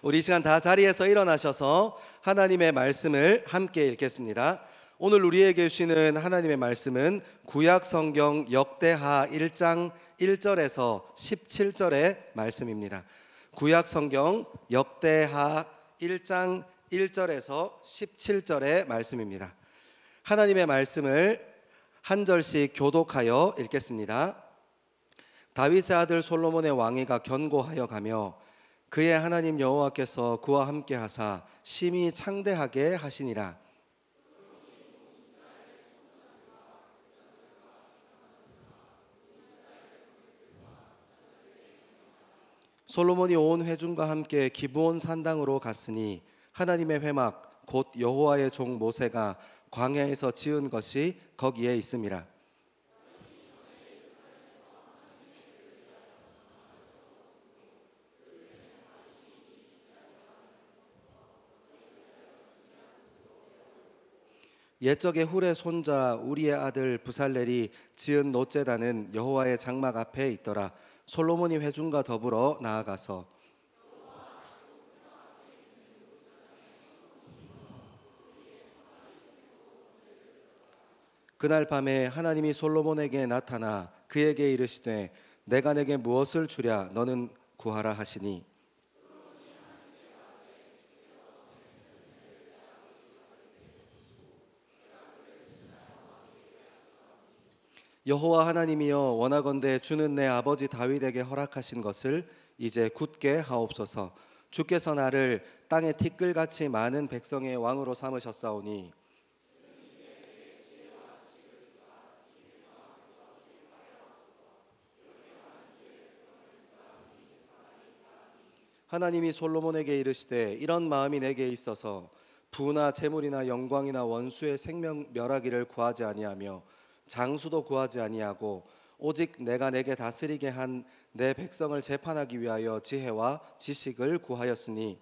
우리 이 시간 다 자리에서 일어나셔서 하나님의 말씀을 함께 읽겠습니다. 오늘 우리에게 주시는 하나님의 말씀은 구약 성경 역대하 1장 1절에서 17절의 말씀입니다. 구약 성경 역대하 1장 1절에서 17절의 말씀입니다. 하나님의 말씀을 한 절씩 교독하여 읽겠습니다. 다윗의 아들 솔로몬의 왕위가 견고하여 가며 그의 하나님 여호와께서 그와 함께 하사 심히 창대하게 하시니라. 솔로몬이 온 회중과 함께 기브온 산당으로 갔으니 하나님의 회막 곧 여호와의 종 모세가 광야에서 지은 것이 거기에 있음이라. 옛적에 훌의 손자 우리의 아들 부살렐이 지은 노제단은 여호와의 장막 앞에 있더라. 솔로몬이 회중과 더불어 나아가서 그날 밤에 하나님이 솔로몬에게 나타나 그에게 이르시되 내가 내게 무엇을 주랴 너는 구하라 하시니 여호와 하나님이여 원하건대 주는 내 아버지 다윗에게 허락하신 것을 이제 굳게 하옵소서. 주께서 나를 땅의 티끌같이 많은 백성의 왕으로 삼으셨사오니 하나님이 솔로몬에게 이르시되 이런 마음이 내게 있어서 부나 재물이나 영광이나 원수의 생명 멸하기를 구하지 아니하며 장수도 구하지 아니하고 오직 내가 내게 다스리게 한 내 백성을 재판하기 위하여 지혜와 지식을 구하였으니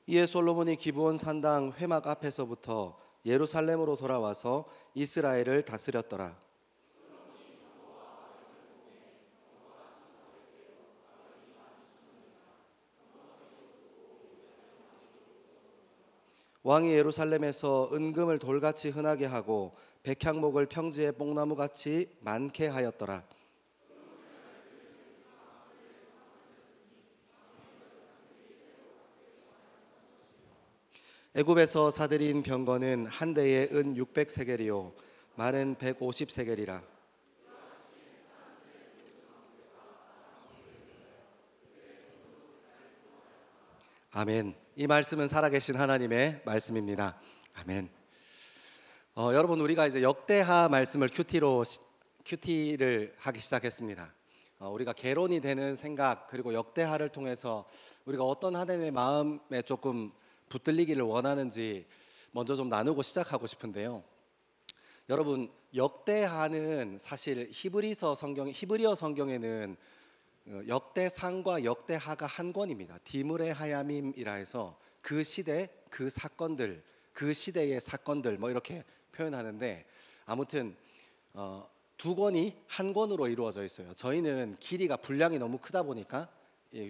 이에 솔로몬이 기브온 산당 회막 앞에서부터 예루살렘으로 돌아와서 이스라엘을 다스렸더라. 왕이 예루살렘에서 은금을 돌같이 흔하게 하고 백향목을 평지의 뽕나무같이 많게 하였더라. 애굽에서 사들인 병거는 한 대에 은 600세겔이요 말은 150세겔이라. 아멘. 이 말씀은 살아계신 하나님의 말씀입니다. 아멘. 여러분 우리가 이제 역대하 말씀을 큐티를 하기 시작했습니다. 우리가 개론이 되는 생각 그리고 역대하를 통해서 우리가 어떤 하나님의 마음에 조금 붙들리기를 원하는지 먼저 좀 나누고 시작하고 싶은데요. 여러분 역대하는 사실 히브리어 성경에는 역대상과 역대하가 한 권입니다. 디므레 하야밈이라 해서 그 시대 그 사건들 그 시대의 사건들 뭐 이렇게 표현하는데 아무튼 두 권이 한 권으로 이루어져 있어요. 저희는 길이가 분량이 너무 크다 보니까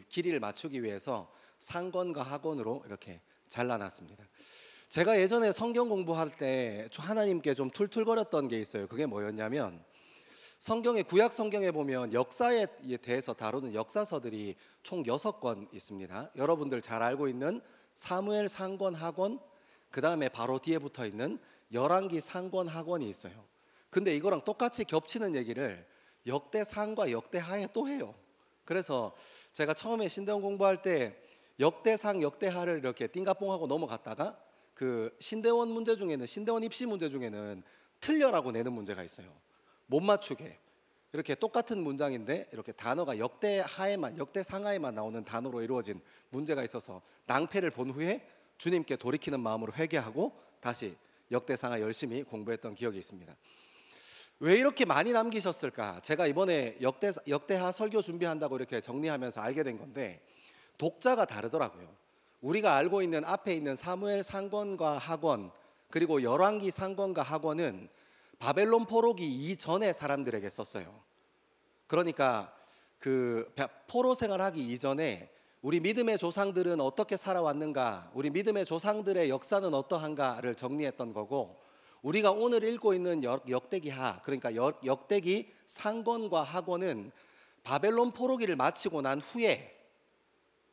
길이를 맞추기 위해서 상권과 하권으로 이렇게 잘라놨습니다. 제가 예전에 성경 공부할 때 하나님께 좀 툴툴거렸던 게 있어요. 그게 뭐였냐면 성경의 구약 성경에 보면 역사에 대해서 다루는 역사서들이 총 6권 있습니다. 여러분들 잘 알고 있는 사무엘 상권 하권, 그 다음에 바로 뒤에 붙어 있는 열왕기 상권 하권이 있어요. 근데 이거랑 똑같이 겹치는 얘기를 역대상과 역대하에 또 해요. 그래서 제가 처음에 신대원 공부할 때 역대상 역대하를 이렇게 띵가뽕하고 넘어갔다가 그 신대원 문제 중에는 신대원 입시 문제 중에는 틀려라고 내는 문제가 있어요. 못 맞추게 이렇게 똑같은 문장인데 이렇게 단어가 역대하에만 역대상하에만 나오는 단어로 이루어진 문제가 있어서 낭패를 본 후에 주님께 돌이키는 마음으로 회개하고 다시 역대상하 열심히 공부했던 기억이 있습니다. 왜 이렇게 많이 남기셨을까? 제가 이번에 역대하 설교 준비한다고 이렇게 정리하면서 알게 된 건데 독자가 다르더라고요. 우리가 알고 있는 앞에 있는 사무엘 상권과 하권 그리고 열왕기 상권과 하권은 바벨론 포로기 이전의 사람들에게 썼어요. 그러니까 그 포로 생활하기 이전에 우리 믿음의 조상들은 어떻게 살아왔는가, 우리 믿음의 조상들의 역사는 어떠한가를 정리했던 거고, 우리가 오늘 읽고 있는 역대기하, 그러니까 역대기 상권과 하권은 바벨론 포로기를 마치고 난 후에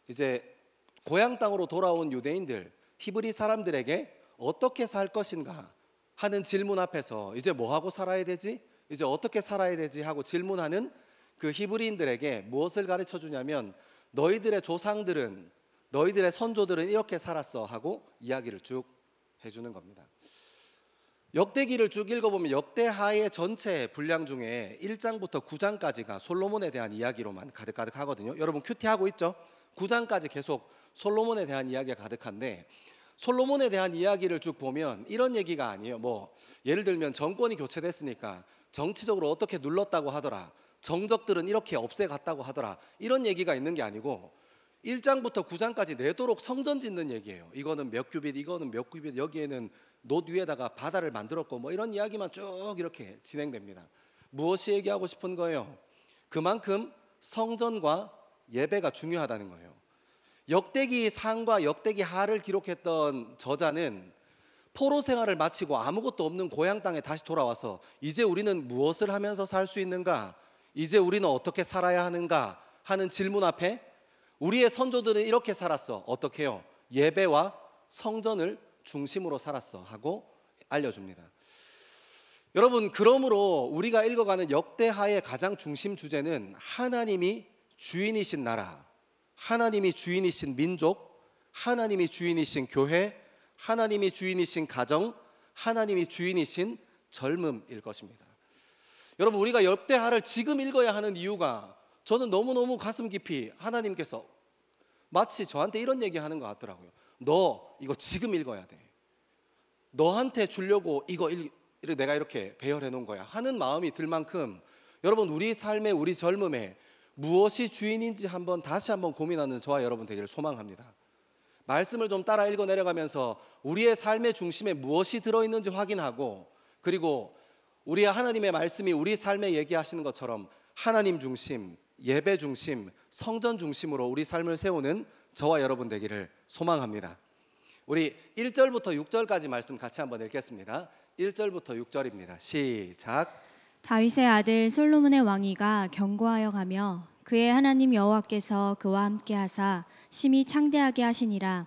이제 고향 땅으로 돌아온 유대인들, 히브리 사람들에게 어떻게 살 것인가 하는 질문 앞에서 이제 뭐 하고 살아야 되지? 이제 어떻게 살아야 되지? 하고 질문하는 그 히브리인들에게 무엇을 가르쳐 주냐면, 너희들의 조상들은, 너희들의 선조들은 이렇게 살았어 하고 이야기를 쭉 해주는 겁니다. 역대기를 쭉 읽어보면 역대하의 전체 분량 중에 1장부터 9장까지가 솔로몬에 대한 이야기로만 가득가득하거든요. 여러분 큐티하고 있죠? 9장까지 계속 솔로몬에 대한 이야기가 가득한데, 솔로몬에 대한 이야기를 쭉 보면 이런 얘기가 아니에요. 뭐 예를 들면 정권이 교체됐으니까 정치적으로 어떻게 눌렀다고 하더라, 정적들은 이렇게 없애갔다고 하더라, 이런 얘기가 있는 게 아니고 1장부터 9장까지 내도록 성전 짓는 얘기예요. 이거는 몇 규빗, 이거는 몇 규빗, 여기에는 놋 위에다가 바다를 만들었고, 뭐 이런 이야기만 쭉 이렇게 진행됩니다. 무엇이 얘기하고 싶은 거예요? 그만큼 성전과 예배가 중요하다는 거예요. 역대기 상과 역대기 하를 기록했던 저자는 포로 생활을 마치고 아무것도 없는 고향 땅에 다시 돌아와서 이제 우리는 무엇을 하면서 살 수 있는가, 이제 우리는 어떻게 살아야 하는가 하는 질문 앞에 우리의 선조들은 이렇게 살았어, 어떻게 해요? 예배와 성전을 중심으로 살았어 하고 알려줍니다. 여러분, 그러므로 우리가 읽어가는 역대하의 가장 중심 주제는 하나님이 주인이신 나라, 하나님이 주인이신 민족, 하나님이 주인이신 교회, 하나님이 주인이신 가정, 하나님이 주인이신 젊음일 것입니다. 여러분, 우리가 역대하를 지금 읽어야 하는 이유가, 저는 너무너무 가슴 깊이 하나님께서 마치 저한테 이런 얘기하는 것 같더라고요. 너 이거 지금 읽어야 돼. 너한테 주려고 이거 내가 이렇게 배열해 놓은 거야 하는 마음이 들 만큼, 여러분 우리 삶에, 우리 젊음에 무엇이 주인인지 다시 한번 고민하는 저와 여러분 되기를 소망합니다. 말씀을 좀 따라 읽어 내려가면서 우리의 삶의 중심에 무엇이 들어있는지 확인하고, 그리고 우리 하나님의 말씀이 우리 삶에 얘기하시는 것처럼 하나님 중심, 예배 중심, 성전 중심으로 우리 삶을 세우는 저와 여러분 되기를 소망합니다. 우리 1절부터 6절까지 말씀 같이 한번 읽겠습니다. 1절부터 6절입니다. 시작. 다윗의 아들 솔로몬의 왕위가 견고하여 가며 그의 하나님 여호와께서 그와 함께 하사 심히 창대하게 하시니라.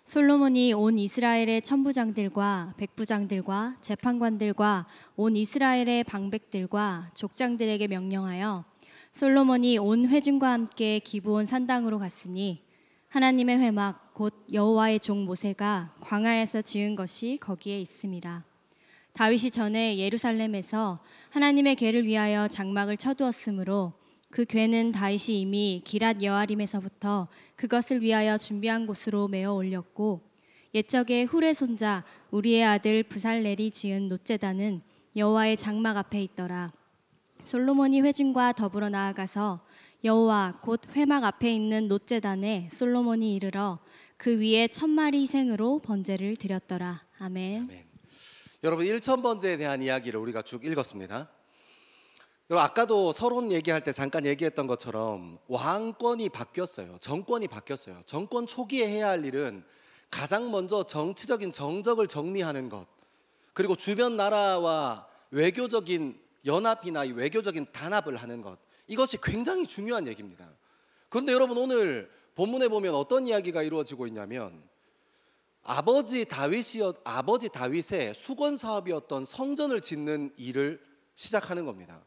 솔로몬이 온 이스라엘의 천부장들과 백부장들과 재판관들과 온 이스라엘의 방백들과 족장들에게 명령하여 솔로몬이 온 회중과 함께 기브온 산당으로 갔으니 하나님의 회막 곧 여호와의 종 모세가 광야에서 지은 것이 거기에 있음이라. 다윗이 전에 예루살렘에서 하나님의 궤를 위하여 장막을 쳐두었으므로 그 궤는 다윗이 이미 기랏 여아림에서부터 그것을 위하여 준비한 곳으로 메어 올렸고, 옛적에 훌의 손자 우리의 아들 부살렐이 지은 놋제단은 여호와의 장막 앞에 있더라. 솔로몬이 회중과 더불어 나아가서 여호와 곧 회막 앞에 있는 놋제단에 솔로몬이 이르러 그 위에 1000마리 희생으로 번제를 드렸더라. 아멘. 아멘. 여러분, 1000번제에 대한 이야기를 우리가 쭉 읽었습니다. 여러분, 아까도 서론 얘기할 때 잠깐 얘기했던 것처럼 왕권이 바뀌었어요. 정권이 바뀌었어요. 정권 초기에 해야 할 일은 가장 먼저 정치적인 정적을 정리하는 것, 그리고 주변 나라와 외교적인 연합이나 외교적인 단합을 하는 것, 이것이 굉장히 중요한 얘기입니다. 그런데 여러분, 오늘 본문에 보면 어떤 이야기가 이루어지고 있냐면, 아버지 다윗의 수건 사업이었던 성전을 짓는 일을 시작하는 겁니다.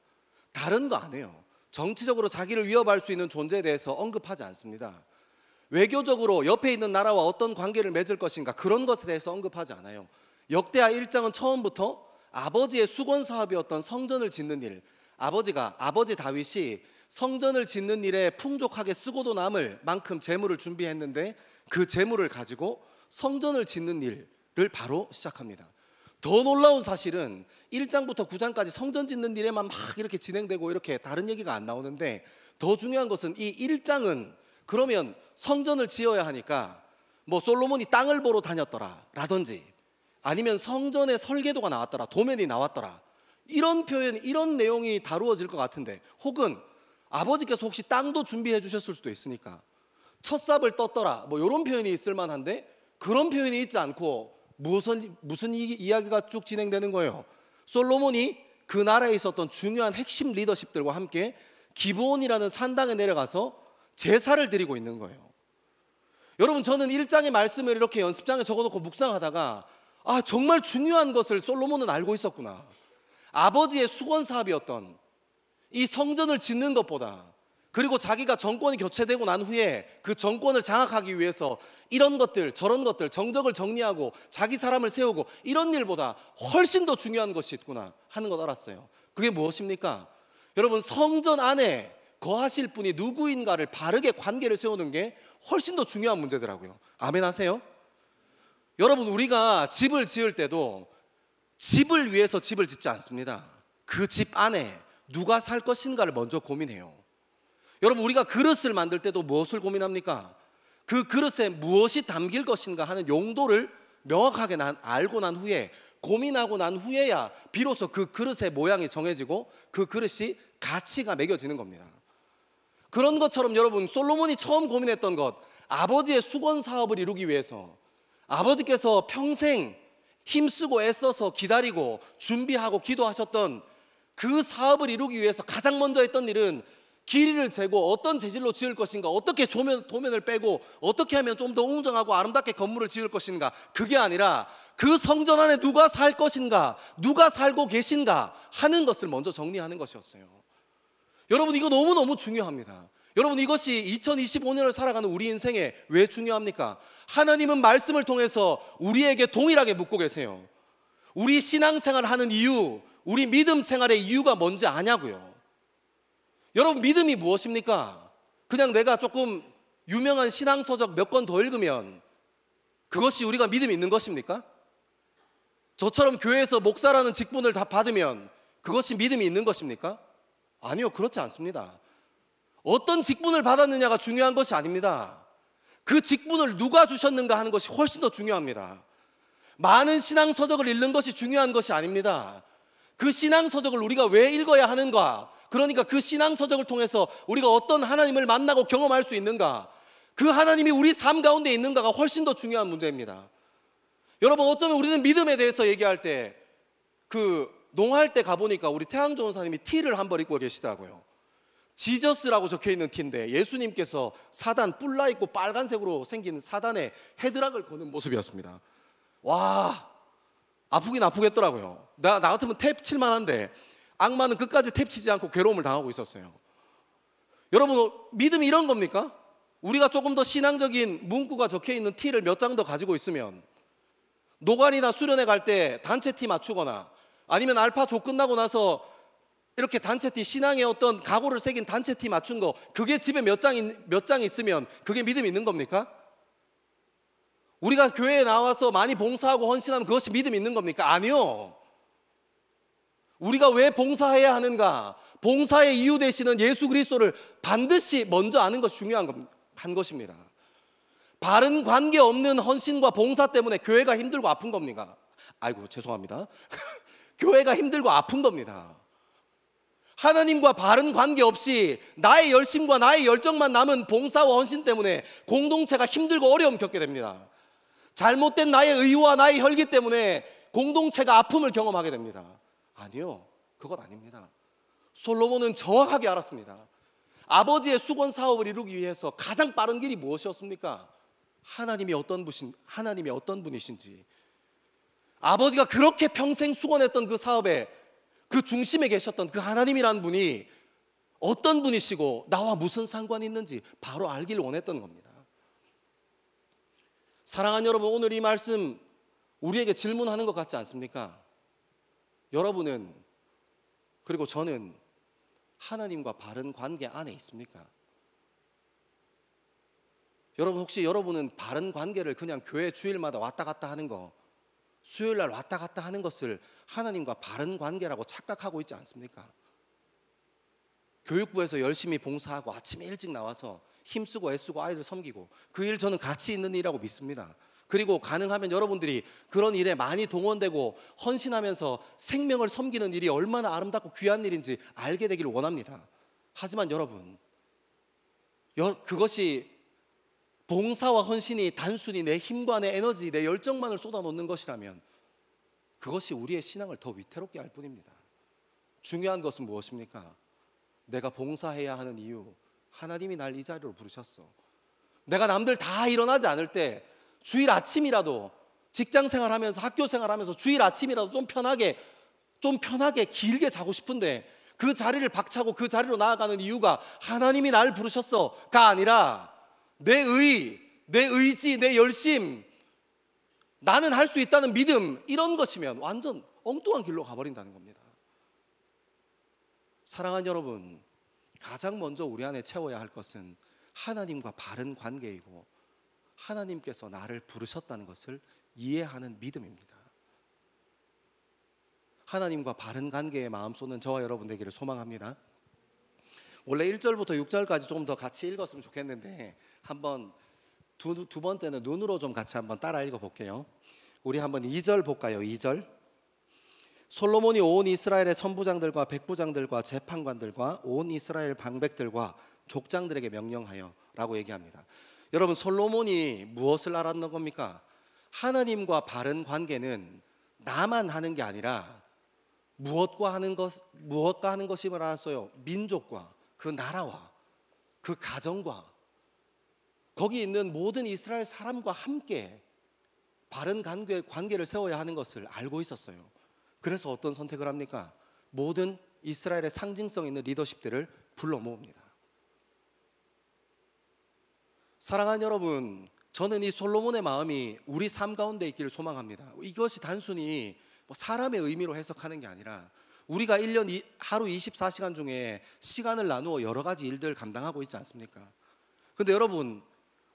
다른 거 안 해요. 정치적으로 자기를 위협할 수 있는 존재에 대해서 언급하지 않습니다. 외교적으로 옆에 있는 나라와 어떤 관계를 맺을 것인가, 그런 것에 대해서 언급하지 않아요. 역대하 1장은 처음부터 아버지의 수건 사업이었던 성전을 짓는 일, 아버지 다윗이 성전을 짓는 일에 풍족하게 쓰고도 남을 만큼 재물을 준비했는데, 그 재물을 가지고 성전을 짓는 일을 바로 시작합니다. 더 놀라운 사실은 1장부터 9장까지 성전 짓는 일에만 막 이렇게 진행되고, 이렇게 다른 얘기가 안 나오는데, 더 중요한 것은 이 1장은 그러면 성전을 지어야 하니까 뭐 솔로몬이 땅을 보러 다녔더라 라든지, 아니면 성전의 설계도가 나왔더라, 도면이 나왔더라, 이런 표현, 이런 내용이 다루어질 것 같은데, 혹은 아버지께서 혹시 땅도 준비해 주셨을 수도 있으니까 첫삽을 떴더라, 뭐 이런 표현이 있을 만한데 그런 표현이 있지 않고 무슨 이야기가 쭉 진행되는 거예요. 솔로몬이 그 나라에 있었던 중요한 핵심 리더십들과 함께 기브온이라는 산당에 내려가서 제사를 드리고 있는 거예요. 여러분, 저는 1장의 말씀을 이렇게 연습장에 적어놓고 묵상하다가 정말 중요한 것을 솔로몬은 알고 있었구나. 아버지의 수건 사업이었던 이 성전을 짓는 것보다, 그리고 자기가 정권이 교체되고 난 후에 그 정권을 장악하기 위해서 이런 것들 저런 것들 정적을 정리하고 자기 사람을 세우고 이런 일보다 훨씬 더 중요한 것이 있구나 하는 걸 알았어요. 그게 무엇입니까? 여러분, 성전 안에 거하실 분이 누구인가를 바르게 관계를 세우는 게 훨씬 더 중요한 문제더라고요. 아멘 하세요? 여러분, 우리가 집을 지을 때도 집을 위해서 집을 짓지 않습니다. 그 집 안에 누가 살 것인가를 먼저 고민해요. 여러분, 우리가 그릇을 만들 때도 무엇을 고민합니까? 그 그릇에 무엇이 담길 것인가 하는 용도를 명확하게 알고 난 후에, 고민하고 난 후에야 비로소 그 그릇의 모양이 정해지고 그 그릇이 가치가 매겨지는 겁니다. 그런 것처럼 여러분, 솔로몬이 처음 고민했던 것, 아버지의 수건 사업을 이루기 위해서 아버지께서 평생 힘쓰고 애써서 기다리고 준비하고 기도하셨던 그 사업을 이루기 위해서 가장 먼저 했던 일은 길이를 재고 어떤 재질로 지을 것인가, 어떻게 도면을 빼고 어떻게 하면 좀 더 웅장하고 아름답게 건물을 지을 것인가, 그게 아니라 그 성전 안에 누가 살 것인가, 누가 살고 계신가 하는 것을 먼저 정리하는 것이었어요. 여러분, 이거 너무너무 중요합니다. 여러분, 이것이 2025년을 살아가는 우리 인생에 왜 중요합니까? 하나님은 말씀을 통해서 우리에게 동일하게 묻고 계세요. 우리 신앙생활을 하는 이유, 우리 믿음 생활의 이유가 뭔지 아냐고요. 여러분, 믿음이 무엇입니까? 그냥 내가 조금 유명한 신앙서적 몇 권 더 읽으면 그것이 우리가 믿음이 있는 것입니까? 저처럼 교회에서 목사라는 직분을 다 받으면 그것이 믿음이 있는 것입니까? 아니요, 그렇지 않습니다. 어떤 직분을 받았느냐가 중요한 것이 아닙니다. 그 직분을 누가 주셨는가 하는 것이 훨씬 더 중요합니다. 많은 신앙서적을 읽는 것이 중요한 것이 아닙니다. 그 신앙서적을 우리가 왜 읽어야 하는가, 그러니까 그 신앙서적을 통해서 우리가 어떤 하나님을 만나고 경험할 수 있는가, 그 하나님이 우리 삶 가운데 있는가가 훨씬 더 중요한 문제입니다. 여러분, 어쩌면 우리는 믿음에 대해서 얘기할 때 농할 때 가보니까 우리 태양 전사님이 티를 한 벌 입고 계시더라고요. 지저스라고 적혀있는 티인데 예수님께서 사단, 뿔나 있고 빨간색으로 생긴 사단에 헤드락을 거는 모습이었습니다. 와, 아프긴 아프겠더라고요. 나 같으면 탭 칠만한데 악마는 끝까지 탭 치지 않고 괴로움을 당하고 있었어요. 여러분, 믿음이 이런 겁니까? 우리가 조금 더 신앙적인 문구가 적혀있는 티를 몇 장 더 가지고 있으면 노관이나 수련회 갈 때 단체 티 맞추거나, 아니면 알파조 끝나고 나서 이렇게 단체 티, 신앙의 어떤 각오를 새긴 단체 티 맞춘 거, 그게 집에 몇 장 있으면 그게 믿음이 있는 겁니까? 우리가 교회에 나와서 많이 봉사하고 헌신하면 그것이 믿음이 있는 겁니까? 아니요. 우리가 왜 봉사해야 하는가? 봉사의 이유 되시는 예수 그리스도를 반드시 먼저 아는 것이 중요한 것입니다. 바른 관계 없는 헌신과 봉사 때문에 교회가 힘들고 아픈 겁니까? 아이고, 죄송합니다. 교회가 힘들고 아픈 겁니다. 하나님과 바른 관계 없이 나의 열심과 나의 열정만 남은 봉사와 헌신 때문에 공동체가 힘들고 어려움 겪게 됩니다. 잘못된 나의 의와 나의 혈기 때문에 공동체가 아픔을 경험하게 됩니다. 아니요, 그것 아닙니다. 솔로몬은 정확하게 알았습니다. 아버지의 수건 사업을 이루기 위해서 가장 빠른 길이 무엇이었습니까? 하나님이 어떤 분이신지, 아버지가 그렇게 평생 수건했던 그 사업에 그 중심에 계셨던 그 하나님이라는 분이 어떤 분이시고 나와 무슨 상관이 있는지 바로 알기를 원했던 겁니다. 사랑하는 여러분, 오늘 이 말씀 우리에게 질문하는 것 같지 않습니까? 여러분은, 그리고 저는 하나님과 바른 관계 안에 있습니까? 여러분, 혹시 여러분은 바른 관계를 그냥 교회 주일마다 왔다 갔다 하는 거, 수요일날 왔다 갔다 하는 것을 하나님과 바른 관계라고 착각하고 있지 않습니까? 교육부에서 열심히 봉사하고 아침에 일찍 나와서 힘쓰고 애쓰고 아이들 섬기고, 그 일 저는 가치 있는 일이라고 믿습니다. 그리고 가능하면 여러분들이 그런 일에 많이 동원되고 헌신하면서 생명을 섬기는 일이 얼마나 아름답고 귀한 일인지 알게 되기를 원합니다. 하지만 여러분, 그것이 봉사와 헌신이 단순히 내 힘과 내 에너지, 내 열정만을 쏟아놓는 것이라면 그것이 우리의 신앙을 더 위태롭게 할 뿐입니다. 중요한 것은 무엇입니까? 내가 봉사해야 하는 이유, 하나님이 날 이 자리로 부르셨어. 내가 남들 다 일어나지 않을 때 주일 아침이라도 직장 생활하면서 학교 생활하면서 주일 아침이라도 좀 편하게 길게 자고 싶은데 그 자리를 박차고 그 자리로 나아가는 이유가 하나님이 날 부르셨어가 아니라 내 의지, 내 열심, 나는 할 수 있다는 믿음, 이런 것이면 완전 엉뚱한 길로 가버린다는 겁니다. 사랑하는 여러분, 가장 먼저 우리 안에 채워야 할 것은 하나님과 바른 관계이고 하나님께서 나를 부르셨다는 것을 이해하는 믿음입니다. 하나님과 바른 관계에 마음 쏟는 저와 여러분 되기를 소망합니다. 원래 1절부터 6절까지 좀 더 같이 읽었으면 좋겠는데 한번 두 번째는 눈으로 좀 같이 한번 따라 읽어볼게요. 우리 한번 2절 볼까요? 2절. 솔로몬이 온 이스라엘의 천부장들과 백부장들과 재판관들과 온 이스라엘 방백들과 족장들에게 명령하여 라고 얘기합니다. 여러분, 솔로몬이 무엇을 알았는 겁니까? 하나님과 바른 관계는 나만 하는 게 아니라 무엇과 하는 것임을 알았어요. 민족과 그 나라와 그 가정과 거기 있는 모든 이스라엘 사람과 함께 바른 관계를 세워야 하는 것을 알고 있었어요. 그래서 어떤 선택을 합니까? 모든 이스라엘의 상징성 있는 리더십들을 불러 모읍니다. 사랑하는 여러분, 저는 이 솔로몬의 마음이 우리 삶 가운데 있기를 소망합니다. 이것이 단순히 사람의 의미로 해석하는 게 아니라 우리가 1년 하루 24시간 중에 시간을 나누어 여러 가지 일들 감당하고 있지 않습니까? 근데 여러분,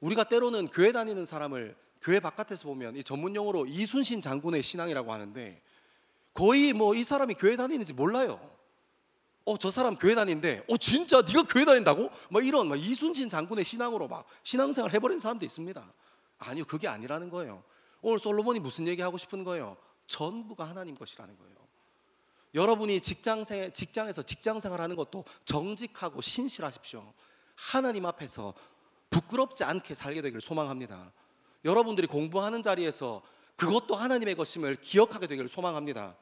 우리가 때로는 교회 다니는 사람을 교회 바깥에서 보면 이 전문용어로 이순신 장군의 신앙이라고 하는데 거의 이 사람이 교회 다니는지 몰라요. 저 사람 교회 다니는데 진짜 네가 교회 다닌다고? 이런 이순신 장군의 신앙으로 신앙생활 해버린 사람도 있습니다. 아니요, 그게 아니라는 거예요. 오늘 솔로몬이 무슨 얘기하고 싶은 거예요? 전부가 하나님 것이라는 거예요. 여러분이 직장에서 직장생활 하는 것도 정직하고 신실하십시오. 하나님 앞에서 부끄럽지 않게 살게 되기를 소망합니다. 여러분들이 공부하는 자리에서 그것도 하나님의 것임을 기억하게 되기를 소망합니다.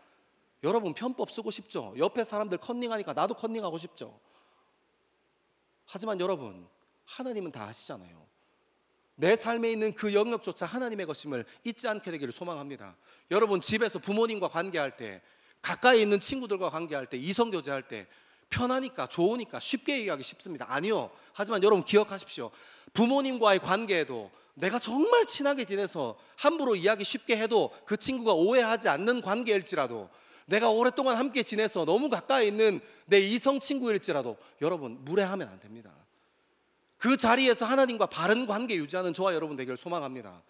여러분, 편법 쓰고 싶죠? 옆에 사람들 컨닝하니까 나도 컨닝하고 싶죠? 하지만 여러분, 하나님은 다 아시잖아요. 내 삶에 있는 그 영역조차 하나님의 것임을 잊지 않게 되기를 소망합니다. 여러분, 집에서 부모님과 관계할 때, 가까이 있는 친구들과 관계할 때, 이성교제할 때 편하니까, 좋으니까 쉽게 얘기하기 쉽습니다. 아니요. 하지만 여러분 기억하십시오. 부모님과의 관계에도 내가 정말 친하게 지내서 함부로 이야기 쉽게 해도 그 친구가 오해하지 않는 관계일지라도, 내가 오랫동안 함께 지내서 너무 가까이 있는 내 이성 친구일지라도 여러분, 무례하면 안 됩니다. 그 자리에서 하나님과 바른 관계 유지하는 저와 여러분 되기를 소망합니다.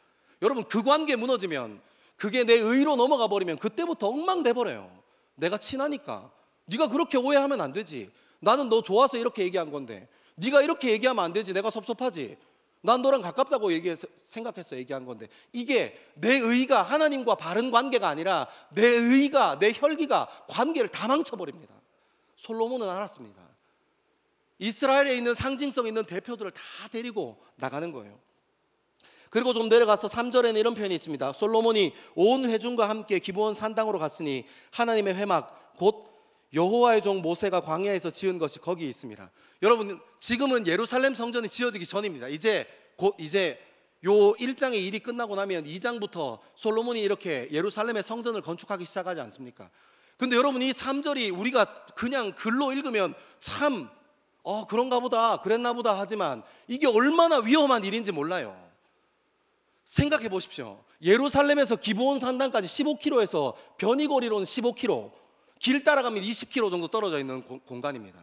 여러분, 그 관계 무너지면, 그게 내 의로 넘어가 버리면 그때부터 엉망돼 버려요. 내가 친하니까 네가 그렇게 오해하면 안 되지. 나는 너 좋아서 이렇게 얘기한 건데 네가 이렇게 얘기하면 안 되지. 내가 섭섭하지. 난 너랑 가깝다고 생각해서 얘기한 건데, 이게 내 의가 하나님과 바른 관계가 아니라 내 의가, 내 혈기가 관계를 다 망쳐버립니다. 솔로몬은 알았습니다. 이스라엘에 있는 상징성 있는 대표들을 다 데리고 나가는 거예요. 그리고 좀 내려가서 3절에는 이런 표현이 있습니다. 솔로몬이 온 회중과 함께 기브온 산당으로 갔으니 하나님의 회막 곧 여호와의 종 모세가 광야에서 지은 것이 거기 있습니다. 여러분, 지금은 예루살렘 성전이 지어지기 전입니다. 이제 요 1장의 일이 끝나고 나면 2장부터 솔로몬이 이렇게 예루살렘의 성전을 건축하기 시작하지 않습니까? 근데 여러분, 이 3절이 우리가 그냥 글로 읽으면 참 그런가 보다, 그랬나 보다 하지만 이게 얼마나 위험한 일인지 몰라요. 생각해 보십시오. 예루살렘에서 기브온 산당까지 15km에서 변이거리로는 15km, 길 따라가면 20km 정도 떨어져 있는 공간입니다.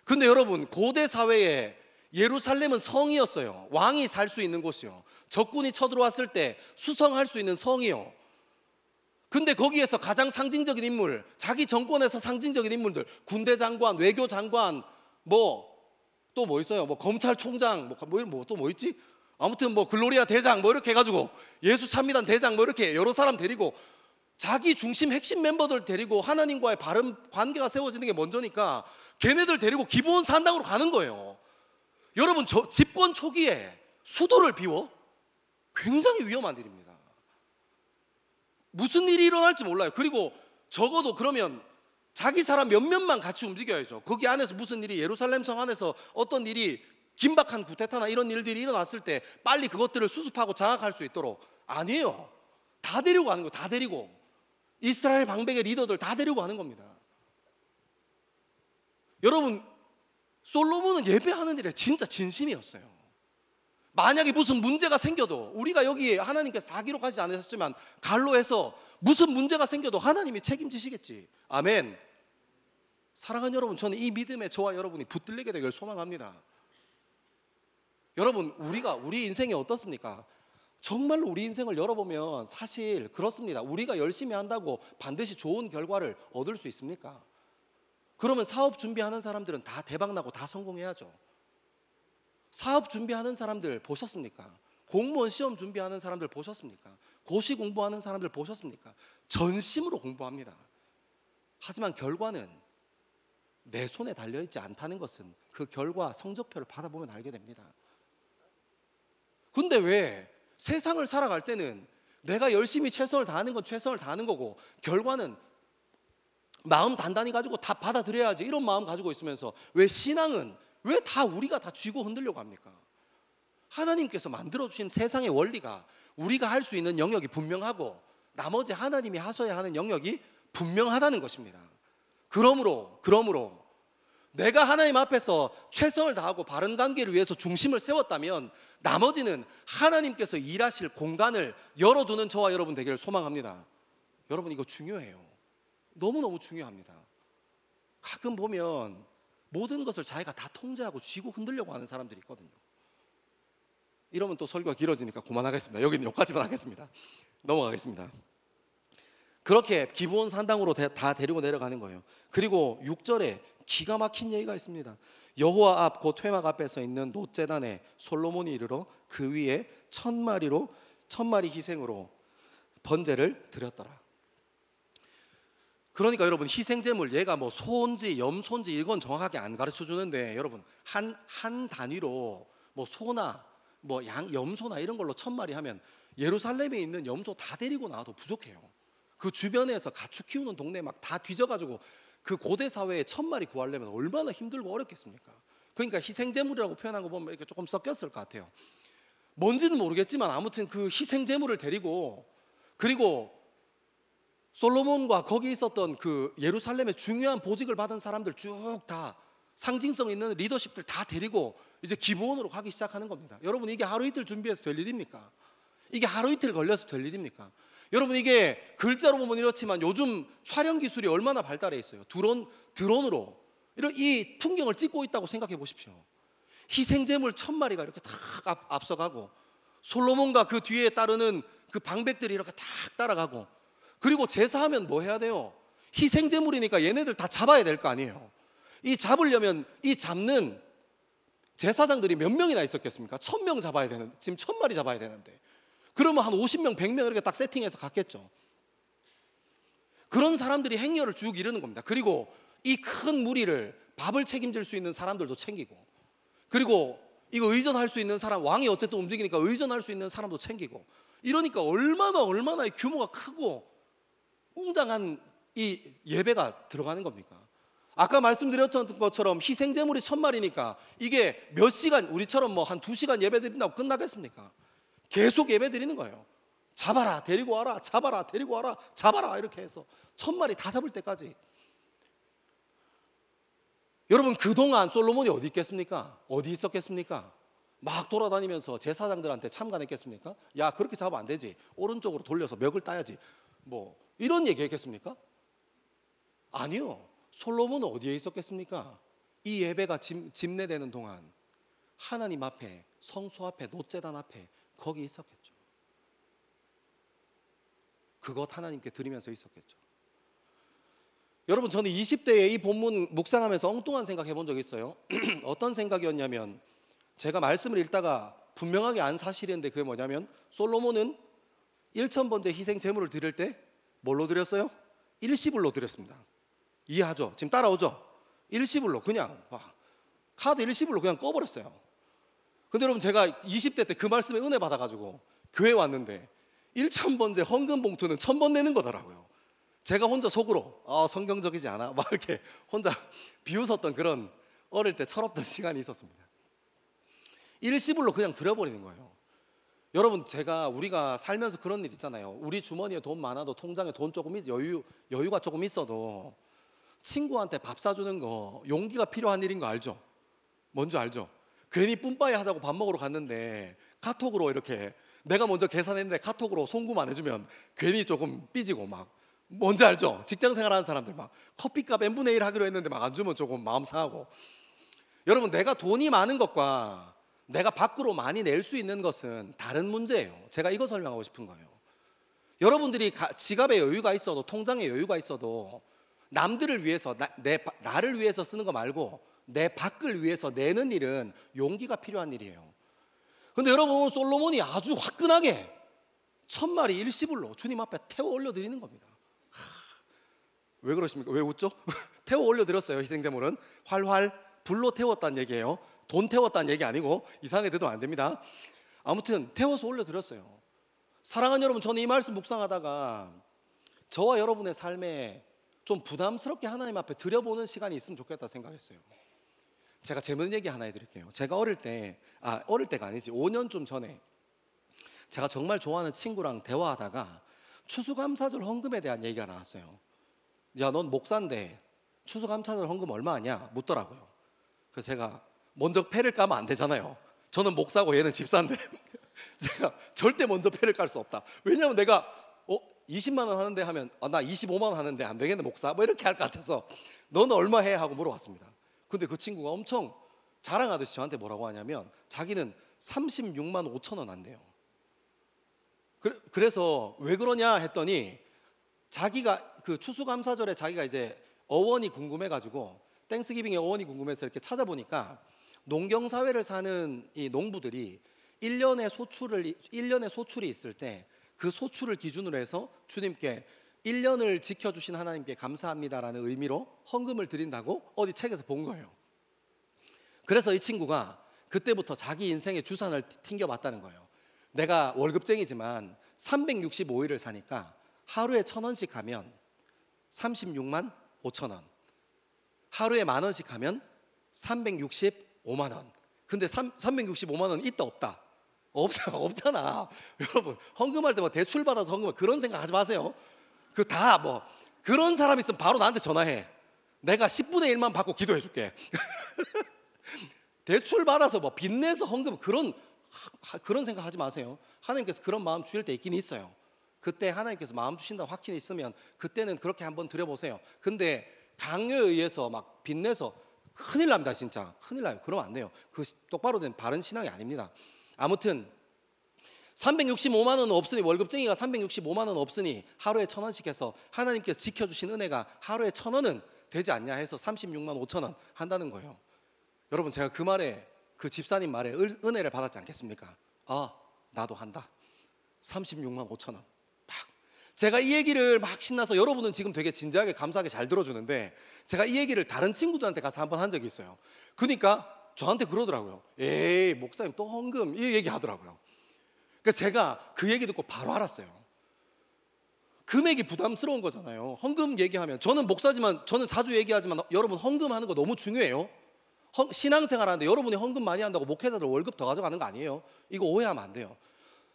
근데 여러분, 고대 사회에 예루살렘은 성이었어요. 왕이 살 수 있는 곳이요. 적군이 쳐들어왔을 때 수성할 수 있는 성이요. 근데 거기에서 가장 상징적인 인물, 자기 정권에서 상징적인 인물들, 군대 장관, 외교 장관, 또 뭐 있어요? 검찰총장, 또 뭐 있지? 아무튼 뭐 글로리아 대장 뭐 이렇게 해가지고 예수 찬미단 대장 뭐 이렇게 여러 사람 데리고 자기 중심 핵심 멤버들 데리고 하나님과의 바른 관계가 세워지는 게 먼저니까 걔네들 데리고 기브온 산당으로 가는 거예요. 여러분, 저 집권 초기에 수도를 비워? 굉장히 위험한 일입니다. 무슨 일이 일어날지 몰라요. 그리고 적어도 그러면 자기 사람 몇몇만 같이 움직여야죠. 거기 안에서 무슨 일이, 예루살렘 성 안에서 어떤 일이, 긴박한 구테타나 이런 일들이 일어났을 때 빨리 그것들을 수습하고 장악할 수 있도록. 아니에요. 다 데리고 가는 거예요. 다 데리고. 이스라엘 방백의 리더들 다 데리고 가는 겁니다. 여러분, 솔로몬은 예배하는 일에 진짜 진심이었어요. 만약에 무슨 문제가 생겨도, 우리가 여기에 하나님께서 다 기록하지 않으셨지만 갈로 해서 무슨 문제가 생겨도 하나님이 책임지시겠지. 아멘. 사랑하는 여러분, 저는 이 믿음에 저와 여러분이 붙들리게 되길 소망합니다. 여러분, 우리 인생이 어떻습니까? 정말로 우리 인생을 열어보면 사실 그렇습니다. 우리가 열심히 한다고 반드시 좋은 결과를 얻을 수 있습니까? 그러면 사업 준비하는 사람들은 다 대박나고 다 성공해야죠. 사업 준비하는 사람들 보셨습니까? 공무원 시험 준비하는 사람들 보셨습니까? 고시 공부하는 사람들 보셨습니까? 전심으로 공부합니다. 하지만 결과는 내 손에 달려있지 않다는 것은 그 결과 성적표를 받아보면 알게 됩니다. 근데 왜 세상을 살아갈 때는 내가 열심히 최선을 다하는 건 최선을 다하는 거고 결과는 마음 단단히 가지고 다 받아들여야지 이런 마음 가지고 있으면서 왜 신앙은 왜 다 우리가 다 쥐고 흔들려고 합니까? 하나님께서 만들어주신 세상의 원리가 우리가 할 수 있는 영역이 분명하고 나머지 하나님이 하셔야 하는 영역이 분명하다는 것입니다. 그러므로 내가 하나님 앞에서 최선을 다하고 바른 관계를 위해서 중심을 세웠다면 나머지는 하나님께서 일하실 공간을 열어두는 저와 여러분 되기를 소망합니다. 여러분, 이거 중요해요. 너무너무 중요합니다. 가끔 보면 모든 것을 자기가 다 통제하고 쥐고 흔들려고 하는 사람들이 있거든요. 이러면 또 설교가 길어지니까 그만하겠습니다. 여기는 여기까지만 하겠습니다. 넘어가겠습니다. 그렇게 기브온 산당으로 다 데리고 내려가는 거예요. 그리고 6절에 기가 막힌 얘기가 있습니다. 여호와 앞 곧 회막 앞에 서 있는 놋제단에 솔로몬이 이르러 그 위에 1000마리 희생으로 번제를 드렸더라. 그러니까 여러분, 희생제물 얘가 뭐 소인지 염소인지 이건 정확하게 안 가르쳐 주는데 여러분, 한 단위로 뭐 소나 뭐 염소나 이런 걸로 1000마리 하면 예루살렘에 있는 염소 다 데리고 나와도 부족해요. 그 주변에서 가축 키우는 동네 막 다 뒤져가지고 그 고대 사회에 1000마리 구하려면 얼마나 힘들고 어렵겠습니까? 그러니까 희생제물이라고 표현한 거 보면 이렇게 조금 섞였을 것 같아요. 뭔지는 모르겠지만 아무튼 그 희생제물을 데리고, 그리고 솔로몬과 거기 있었던 그 예루살렘의 중요한 보직을 받은 사람들 쭉 다 상징성 있는 리더십들 다 데리고 이제 기브온으로 가기 시작하는 겁니다. 여러분, 이게 하루 이틀 준비해서 될 일입니까? 이게 하루 이틀 걸려서 될 일입니까? 여러분, 이게 글자로 보면 이렇지만 요즘 촬영 기술이 얼마나 발달해 있어요. 드론으로 이 풍경을 찍고 있다고 생각해 보십시오. 희생제물 1000마리가 이렇게 탁 앞서가고 솔로몬과 그 뒤에 따르는 그 방백들이 이렇게 탁 따라가고, 그리고 제사하면 뭐 해야 돼요? 희생제물이니까 얘네들 다 잡아야 될 거 아니에요. 이 잡으려면 이 잡는 제사장들이 몇 명이나 있었겠습니까? 1000명 잡아야 되는, 지금 1000마리 잡아야 되는데 그러면 한 50명, 100명 이렇게 딱 세팅해서 갔겠죠. 그런 사람들이 행렬을 쭉 이루는 겁니다. 그리고 이 큰 무리를 밥을 책임질 수 있는 사람들도 챙기고, 그리고 이거 의전할 수 있는 사람, 왕이 어쨌든 움직이니까 의전할 수 있는 사람도 챙기고, 이러니까 얼마나 이 규모가 크고 웅장한 이 예배가 들어가는 겁니까? 아까 말씀드렸던 것처럼 희생제물이 1000마리니까 이게 몇 시간, 우리처럼 뭐 한 2시간 예배 드린다고 끝나겠습니까? 계속 예배 드리는 거예요. 잡아라, 데리고 와라, 잡아라, 데리고 와라, 잡아라, 이렇게 해서 1000마리 다 잡을 때까지. 여러분, 그동안 솔로몬이 어디 있겠습니까? 어디 있었겠습니까? 막 돌아다니면서 제사장들한테 참관했겠습니까? 야, 그렇게 잡으면 안 되지, 오른쪽으로 돌려서 멱을 따야지, 뭐 이런 얘기 했겠습니까? 아니요. 솔로몬은 어디에 있었겠습니까? 이 예배가 집례되는 동안 하나님 앞에, 성소 앞에, 놋제단 앞에 거기 있었겠죠. 그것 하나님께 드리면서 있었겠죠. 여러분, 저는 20대에 이 본문 묵상하면서 엉뚱한 생각 해본 적이 있어요. 어떤 생각이었냐면, 제가 말씀을 읽다가 분명하게 안 사실인데 그게 뭐냐면 솔로몬은 1,000번째 희생 제물을 드릴 때 뭘로 드렸어요? 일시불로 드렸습니다. 이해하죠? 지금 따라오죠? 일시불로 그냥 카드 일시불로 그냥 꺼버렸어요. 근데 여러분 제가 20대 때 그 말씀에 은혜 받아가지고 교회 왔는데 1,000번째 헌금 봉투는 1,000번 내는 거더라고요. 제가 혼자 속으로 성경적이지 않아? 막 이렇게 혼자 비웃었던 그런 어릴 때 철없던 시간이 있었습니다. 일시불로 그냥 드려버리는 거예요. 여러분 우리가 살면서 그런 일 있잖아요. 우리 주머니에 돈 많아도 통장에 돈 조금 여유가 조금 있어도 친구한테 밥 사주는 거 용기가 필요한 일인 거 알죠? 뭔지 알죠? 괜히 뿜빠이 하자고 밥 먹으러 갔는데 카톡으로 이렇게 내가 먼저 계산했는데 카톡으로 송금 안 해주면 괜히 조금 삐지고 막 뭔지 알죠? 직장 생활하는 사람들 막 커피값 n분의 1 하기로 했는데 막 안 주면 조금 마음 상하고. 여러분 내가 돈이 많은 것과 내가 밖으로 많이 낼 수 있는 것은 다른 문제예요. 제가 이거 설명하고 싶은 거예요. 여러분들이 지갑에 여유가 있어도 통장에 여유가 있어도 남들을 위해서 나를 위해서 쓰는 거 말고 내 밖을 위해서 내는 일은 용기가 필요한 일이에요. 근데 여러분 솔로몬이 아주 화끈하게 1,000마리 일시불로 주님 앞에 태워 올려드리는 겁니다. 왜 그러십니까? 왜 웃죠? 태워 올려드렸어요. 희생제물은 활활 불로 태웠다는 얘기예요. 돈 태웠다는 얘기 아니고 이상하게 들으면 안 됩니다. 아무튼 태워서 올려드렸어요. 사랑하는 여러분, 저는 이 말씀 묵상하다가 저와 여러분의 삶에 좀 부담스럽게 하나님 앞에 드려보는 시간이 있으면 좋겠다 생각했어요. 제가 재밌는 얘기 하나 해드릴게요. 제가 어릴 때가 아니지 5년쯤 전에 제가 정말 좋아하는 친구랑 대화하다가 추수감사절 헌금에 대한 얘기가 나왔어요. 야, 넌 목사인데 추수감사절 헌금 얼마 하냐 묻더라고요. 그래서 제가 먼저 패를 까면 안 되잖아요. 저는 목사고 얘는 집사인데 제가 절대 먼저 패를 깔 수 없다. 왜냐하면 내가 20만 원 하는데 하면 나 25만 원 하는데 안 되겠네 목사 뭐 이렇게 할 것 같아서 너는 얼마 해? 하고 물어봤습니다. 근데 그 친구가 엄청 자랑하듯이 저한테 뭐라고 하냐면 자기는 36만 5천 원 한대요. 그래서 왜 그러냐 했더니 자기가 그 추수감사절에 자기가 이제 어원이 궁금해가지고 땡스기빙의 어원이 궁금해서 이렇게 찾아보니까 농경사회를 사는 이 농부들이 1년에 소출이 있을 때 그 소출을 기준으로 해서 주님께 1년을 지켜주신 하나님께 감사합니다라는 의미로 헌금을 드린다고 어디 책에서 본 거예요. 그래서 이 친구가 그때부터 자기 인생의 주산을 튕겨봤다는 거예요. 내가 월급쟁이지만 365일을 사니까 하루에 1,000원씩 하면 36만 5천 원, 하루에 10,000원씩 하면 365만 원. 근데 365만 원은 있다 없다? 없잖아. 여러분 헌금할 때 뭐 대출 받아서 헌금할 그런 생각 하지 마세요. 그 다 뭐 그런 사람 있으면 바로 나한테 전화해. 내가 10분의 1만 받고 기도해 줄게. 대출 받아서 뭐 빚내서 헌금 그런 생각 하지 마세요. 하나님께서 그런 마음 주실 때 있긴 있어요. 그때 하나님께서 마음 주신다고 확신이 있으면 그때는 그렇게 한번 드려보세요. 근데 강요에 의해서 막 빚내서 큰일 납니다. 진짜 큰일 나요. 그러면 안 돼요. 그 똑바로 된 바른 신앙이 아닙니다. 아무튼 365만 원은 없으니 월급쟁이가 365만 원 없으니 하루에 1,000원씩 해서 하나님께서 지켜주신 은혜가 하루에 1,000원은 되지 않냐 해서 36만 5천 원 한다는 거예요. 여러분 제가 그 말에 그 집사님 말에 은혜를 받았지 않겠습니까? 나도 한다. 36만 5천 원. 제가 이 얘기를 막 신나서 여러분은 지금 되게 진지하게 감사하게 잘 들어주는데 제가 이 얘기를 다른 친구들한테 가서 한번 한 적이 있어요. 그러니까 저한테 그러더라고요. 에이 목사님 또 헌금 이 얘기 하더라고요. 그러니까 제가 그 얘기 듣고 바로 알았어요. 금액이 부담스러운 거잖아요. 헌금 얘기하면 저는 목사지만 저는 자주 얘기하지만 여러분 헌금하는 거 너무 중요해요. 신앙생활 하는데 여러분이 헌금 많이 한다고 목회자들 월급 더 가져가는 거 아니에요. 이거 오해하면 안 돼요.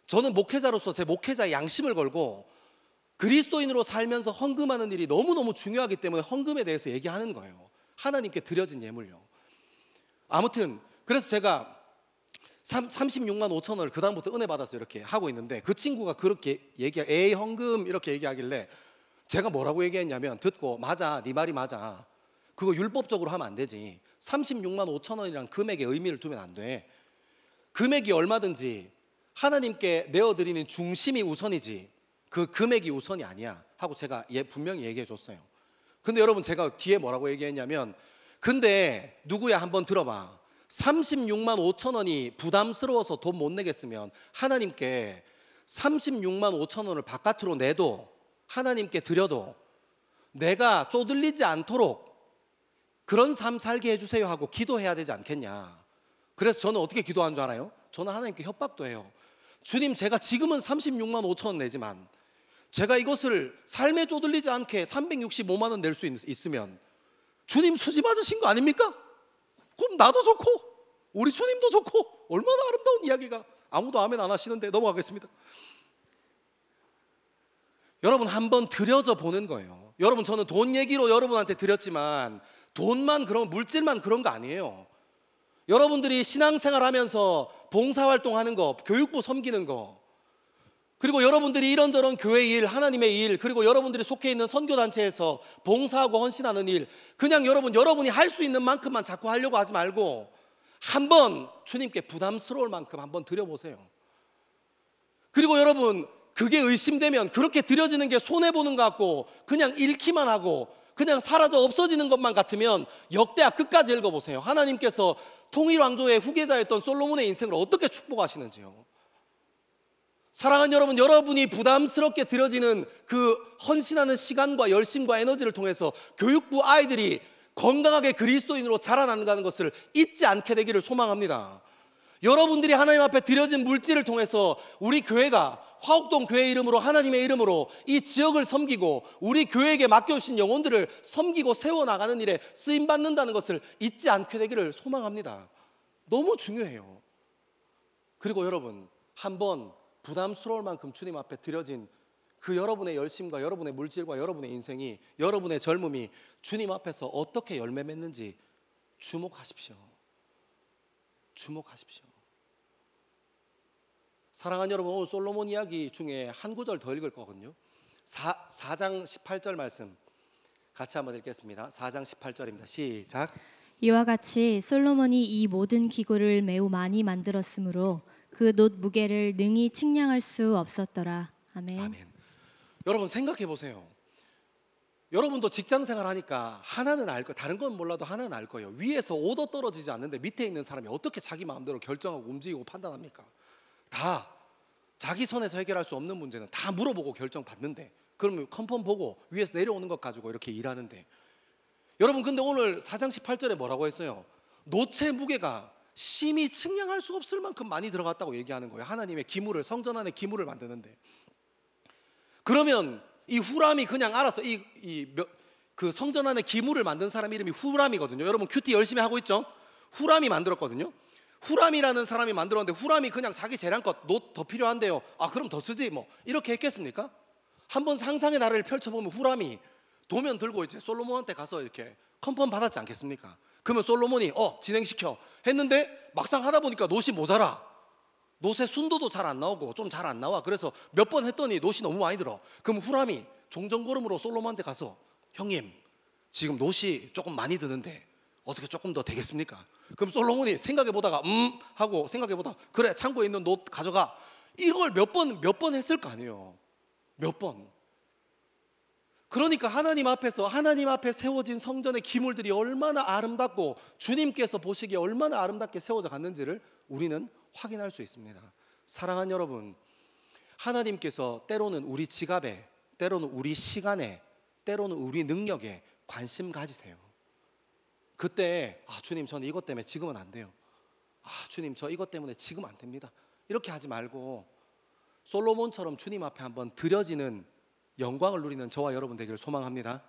저는 목회자로서 제 목회자의 양심을 걸고 그리스도인으로 살면서 헌금하는 일이 너무너무 중요하기 때문에 헌금에 대해서 얘기하는 거예요. 하나님께 드려진 예물요. 아무튼 그래서 제가 36만 5천 원을 그 다음부터 은혜 받아서 이렇게 하고 있는데 그 친구가 그렇게 에이 헌금 이렇게 얘기하길래 제가 뭐라고 얘기했냐면 듣고 맞아 네 말이 맞아. 그거 율법적으로 하면 안 되지. 36만 5천 원이란 금액의 의미를 두면 안 돼. 금액이 얼마든지 하나님께 내어드리는 중심이 우선이지 그 금액이 우선이 아니야 하고 제가 분명히 얘기해 줬어요. 근데 여러분 제가 뒤에 뭐라고 얘기했냐면 근데 누구야 한번 들어봐. 36만 5천 원이 부담스러워서 돈 못 내겠으면 하나님께 36만 5천 원을 바깥으로 내도 하나님께 드려도 내가 쪼들리지 않도록 그런 삶 살게 해주세요 하고 기도해야 되지 않겠냐. 그래서 저는 어떻게 기도한 줄 알아요? 저는 하나님께 협박도 해요. 주님, 제가 지금은 36만 5천 원 내지만 제가 이것을 삶에 쪼들리지 않게 365만 원 낼 수 있으면 주님 수지 맞으신 거 아닙니까? 그럼 나도 좋고 우리 주님도 좋고 얼마나 아름다운 이야기가. 아무도 아멘 안 하시는데 넘어가겠습니다. 여러분, 한번 드려져 보는 거예요. 여러분, 저는 돈 얘기로 여러분한테 드렸지만 돈만 그런, 물질만 그런 거 아니에요. 여러분들이 신앙생활 하면서 봉사활동하는 거, 교육부 섬기는 거, 그리고 여러분들이 이런저런 교회 일, 하나님의 일, 그리고 여러분들이 속해 있는 선교단체에서 봉사하고 헌신하는 일, 그냥 여러분이 할 수 있는 만큼만 자꾸 하려고 하지 말고 한번 주님께 부담스러울 만큼 한번 드려보세요. 그리고 여러분, 그게 의심되면, 그렇게 드려지는 게 손해보는 것 같고 그냥 잃기만 하고 그냥 사라져 없어지는 것만 같으면 역대하 끝까지 읽어보세요. 하나님께서 통일왕조의 후계자였던 솔로몬의 인생을 어떻게 축복하시는지요. 사랑하는 여러분, 여러분이 부담스럽게 드려지는 그 헌신하는 시간과 열심과 에너지를 통해서 교육부 아이들이 건강하게 그리스도인으로 자라나가는 것을 잊지 않게 되기를 소망합니다. 여러분들이 하나님 앞에 드려진 물질을 통해서 우리 교회가 화옥동 교회 이름으로, 하나님의 이름으로 이 지역을 섬기고 우리 교회에게 맡겨주신 영혼들을 섬기고 세워나가는 일에 쓰임받는다는 것을 잊지 않게 되기를 소망합니다. 너무 중요해요. 그리고 여러분, 한번 부담스러울 만큼 주님 앞에 드려진 그 여러분의 열심과 여러분의 물질과 여러분의 인생이, 여러분의 젊음이 주님 앞에서 어떻게 열매 맺는지 주목하십시오. 주목하십시오. 사랑하는 여러분, 오늘 솔로몬 이야기 중에 한 구절 더 읽을 거거든요. 4장 18절 말씀 같이 한번 읽겠습니다. 4장 18절입니다. 시작. 이와 같이 솔로몬이 이 모든 기구를 매우 많이 만들었으므로 그 놋 무게를 능히 측량할 수 없었더라. 아멘. 아멘. 여러분 생각해 보세요. 여러분도 직장 생활 하니까 하나는 알 거예요. 다른 건 몰라도 하나는 알 거예요. 위에서 오도 떨어지지 않는데 밑에 있는 사람이 어떻게 자기 마음대로 결정하고 움직이고 판단합니까? 다 자기 선에서 해결할 수 없는 문제는 다 물어보고 결정 받는데, 그러면 컨펌 보고 위에서 내려오는 것 가지고 이렇게 일하는데, 여러분 근데 오늘 4장 18절에 뭐라고 했어요? 놋의 무게가 심히 측량할 수 없을 만큼 많이 들어갔다고 얘기하는 거예요. 하나님의 기물을, 성전 안에 기물을 만드는데. 그러면 이 후람이 그냥 알아서 그 성전 안에 기물을 만든 사람 이름이 후람이거든요. 여러분 큐티 열심히 하고 있죠? 후람이 만들었거든요. 후람이라는 사람이 만들었는데 후람이 그냥 자기 재량껏 놋 더 필요한데요, 아 그럼 더 쓰지 뭐 이렇게 했겠습니까? 한번 상상의 나래를 펼쳐보면 후람이 도면 들고 이제 솔로몬한테 가서 이렇게 컨펌 받았지 않겠습니까? 그러면 솔로몬이 진행시켜 했는데 막상 하다 보니까 놋이 모자라. 놋의 순도도 잘 안 나오고 좀 잘 안 나와. 그래서 몇 번 했더니 놋이 너무 많이 들어. 그럼 후람이 종전걸음으로 솔로몬한테 가서 형님 지금 놋이 조금 많이 드는데 어떻게 조금 더 되겠습니까? 그럼 솔로몬이 생각해보다가 하고 생각해보다가 그래 창고에 있는 놋 가져가. 이걸 몇 번 했을 거 아니에요. 몇 번. 그러니까 하나님 앞에 세워진 성전의 기물들이 얼마나 아름답고 주님께서 보시기에 얼마나 아름답게 세워져 갔는지를 우리는 확인할 수 있습니다. 사랑하는 여러분, 하나님께서 때로는 우리 지갑에, 때로는 우리 시간에, 때로는 우리 능력에 관심 가지세요. 그때 주님 저는 이것 때문에 지금은 안 돼요. 주님 저 이것 때문에 지금 안 됩니다. 이렇게 하지 말고 솔로몬처럼 주님 앞에 한번 드려지는 영광을 누리는 저와 여러분 되기를 소망합니다.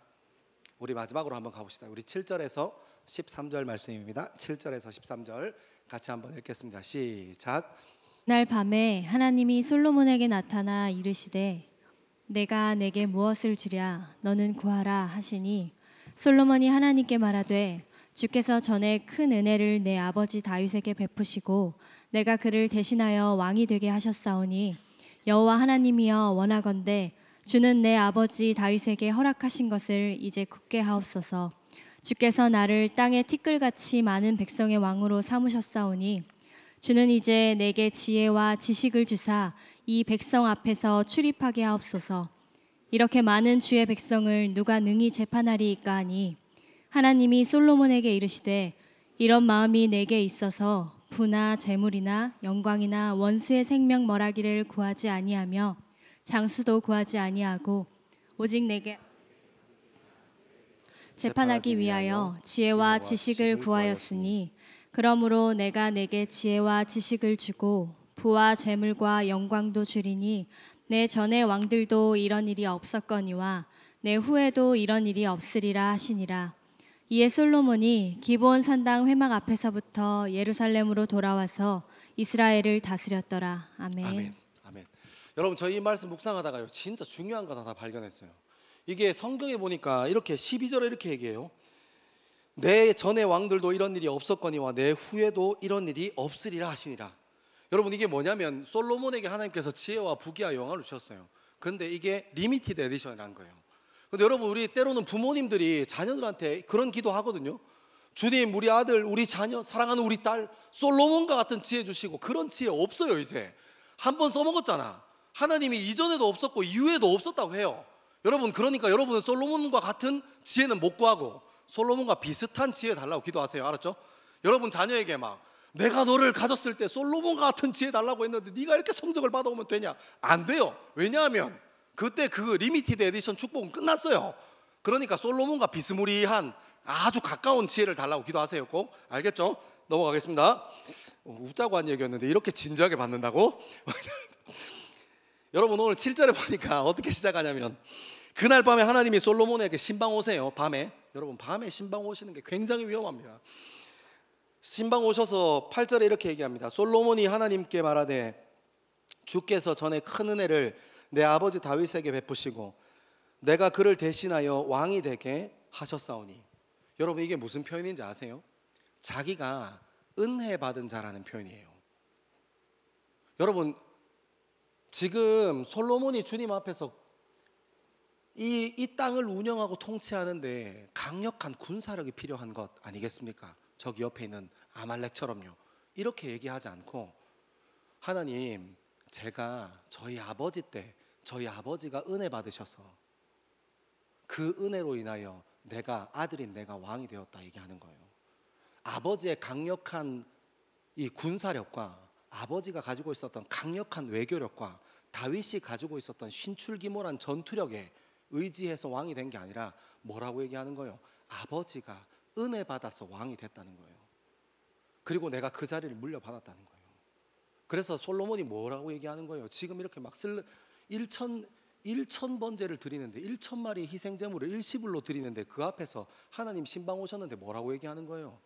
우리 마지막으로 한번 가봅시다. 우리 7절에서 13절 말씀입니다. 7절에서 13절 같이 한번 읽겠습니다. 시작. 날 밤에 하나님이 솔로몬에게 나타나 이르시되 내가 내게 무엇을 주랴 너는 구하라 하시니 솔로몬이 하나님께 말하되 주께서 전에 큰 은혜를 내 아버지 다윗에게 베푸시고 내가 그를 대신하여 왕이 되게 하셨사오니 여호와 하나님이여 원하건대 주는 내 아버지 다윗에게 허락하신 것을 이제 굳게 하옵소서. 주께서 나를 땅의 티끌같이 많은 백성의 왕으로 삼으셨사오니 주는 이제 내게 지혜와 지식을 주사 이 백성 앞에서 출입하게 하옵소서. 이렇게 많은 주의 백성을 누가 능히 재판하리이까 하니 하나님이 솔로몬에게 이르시되 이런 마음이 내게 있어서 부나 재물이나 영광이나 원수의 생명 멀하기를 구하지 아니하며 장수도 구하지 아니하고 오직 내게 재판하기 위하여 지혜와 지식을 구하였으니 그러므로 내가 내게 지혜와 지식을 주고 부와 재물과 영광도 주리니 내 전의 왕들도 이런 일이 없었거니와 내 후에도 이런 일이 없으리라 하시니라. 이에 솔로몬이 기브온 산당 회막 앞에서부터 예루살렘으로 돌아와서 이스라엘을 다스렸더라. 아멘. 아멘. 아멘. 여러분, 저희 이 말씀 묵상하다가요, 진짜 중요한 거 하나 발견했어요. 이게 성경에 보니까 이렇게 12절에 이렇게 얘기해요. 내 전의 왕들도 이런 일이 없었거니와 내 후에도 이런 일이 없으리라 하시니라. 여러분, 이게 뭐냐면 솔로몬에게 하나님께서 지혜와 부귀와 영광을 주셨어요. 근데 이게 리미티드 에디션이라는 거예요. 근데 여러분, 우리 때로는 부모님들이 자녀들한테 그런 기도 하거든요. 주님, 우리 아들, 우리 자녀, 사랑하는 우리 딸 솔로몬과 같은 지혜 주시고. 그런 지혜 없어요. 이제 한 번 써먹었잖아. 하나님이 이전에도 없었고 이후에도 없었다고 해요. 여러분, 그러니까 여러분은 솔로몬과 같은 지혜는 못 구하고 솔로몬과 비슷한 지혜 달라고 기도하세요. 알았죠? 여러분 자녀에게 막 내가 너를 가졌을 때 솔로몬과 같은 지혜 달라고 했는데 네가 이렇게 성적을 받아오면 되냐? 안 돼요. 왜냐하면 그때 그 리미티드 에디션 축복은 끝났어요. 그러니까 솔로몬과 비스무리한 아주 가까운 지혜를 달라고 기도하세요. 꼭. 알겠죠? 넘어가겠습니다. 웃자고 한 얘기였는데 이렇게 진지하게 받는다고? 여러분, 오늘 7절에 보니까 어떻게 시작하냐면 그날 밤에 하나님이 솔로몬에게 신방 오세요. 밤에. 여러분, 밤에 신방 오시는 게 굉장히 위험합니다. 신방 오셔서 8절에 이렇게 얘기합니다. 솔로몬이 하나님께 말하되 주께서 전에 큰 은혜를 내 아버지 다윗에게 베푸시고 내가 그를 대신하여 왕이 되게 하셨사오니. 여러분, 이게 무슨 표현인지 아세요? 자기가 은혜 받은 자라는 표현이에요. 여러분, 지금 솔로몬이 주님 앞에서 이 땅을 운영하고 통치하는데 강력한 군사력이 필요한 것 아니겠습니까? 저기 옆에 있는 아말렉처럼요. 이렇게 얘기하지 않고 하나님, 제가 저희 아버지 때 저희 아버지가 은혜 받으셔서 그 은혜로 인하여 내가 아들인 내가 왕이 되었다 얘기하는 거예요. 아버지의 강력한 이 군사력과 아버지가 가지고 있었던 강력한 외교력과 다윗이 가지고 있었던 신출기몰한 전투력에 의지해서 왕이 된 게 아니라 뭐라고 얘기하는 거예요? 아버지가 은혜 받아서 왕이 됐다는 거예요. 그리고 내가 그 자리를 물려받았다는 거예요. 그래서 솔로몬이 뭐라고 얘기하는 거예요? 지금 이렇게 막 1천 번제를 드리는데 1,000마리 희생제물을 일시불로 드리는데 그 앞에서 하나님 신방 오셨는데 뭐라고 얘기하는 거예요?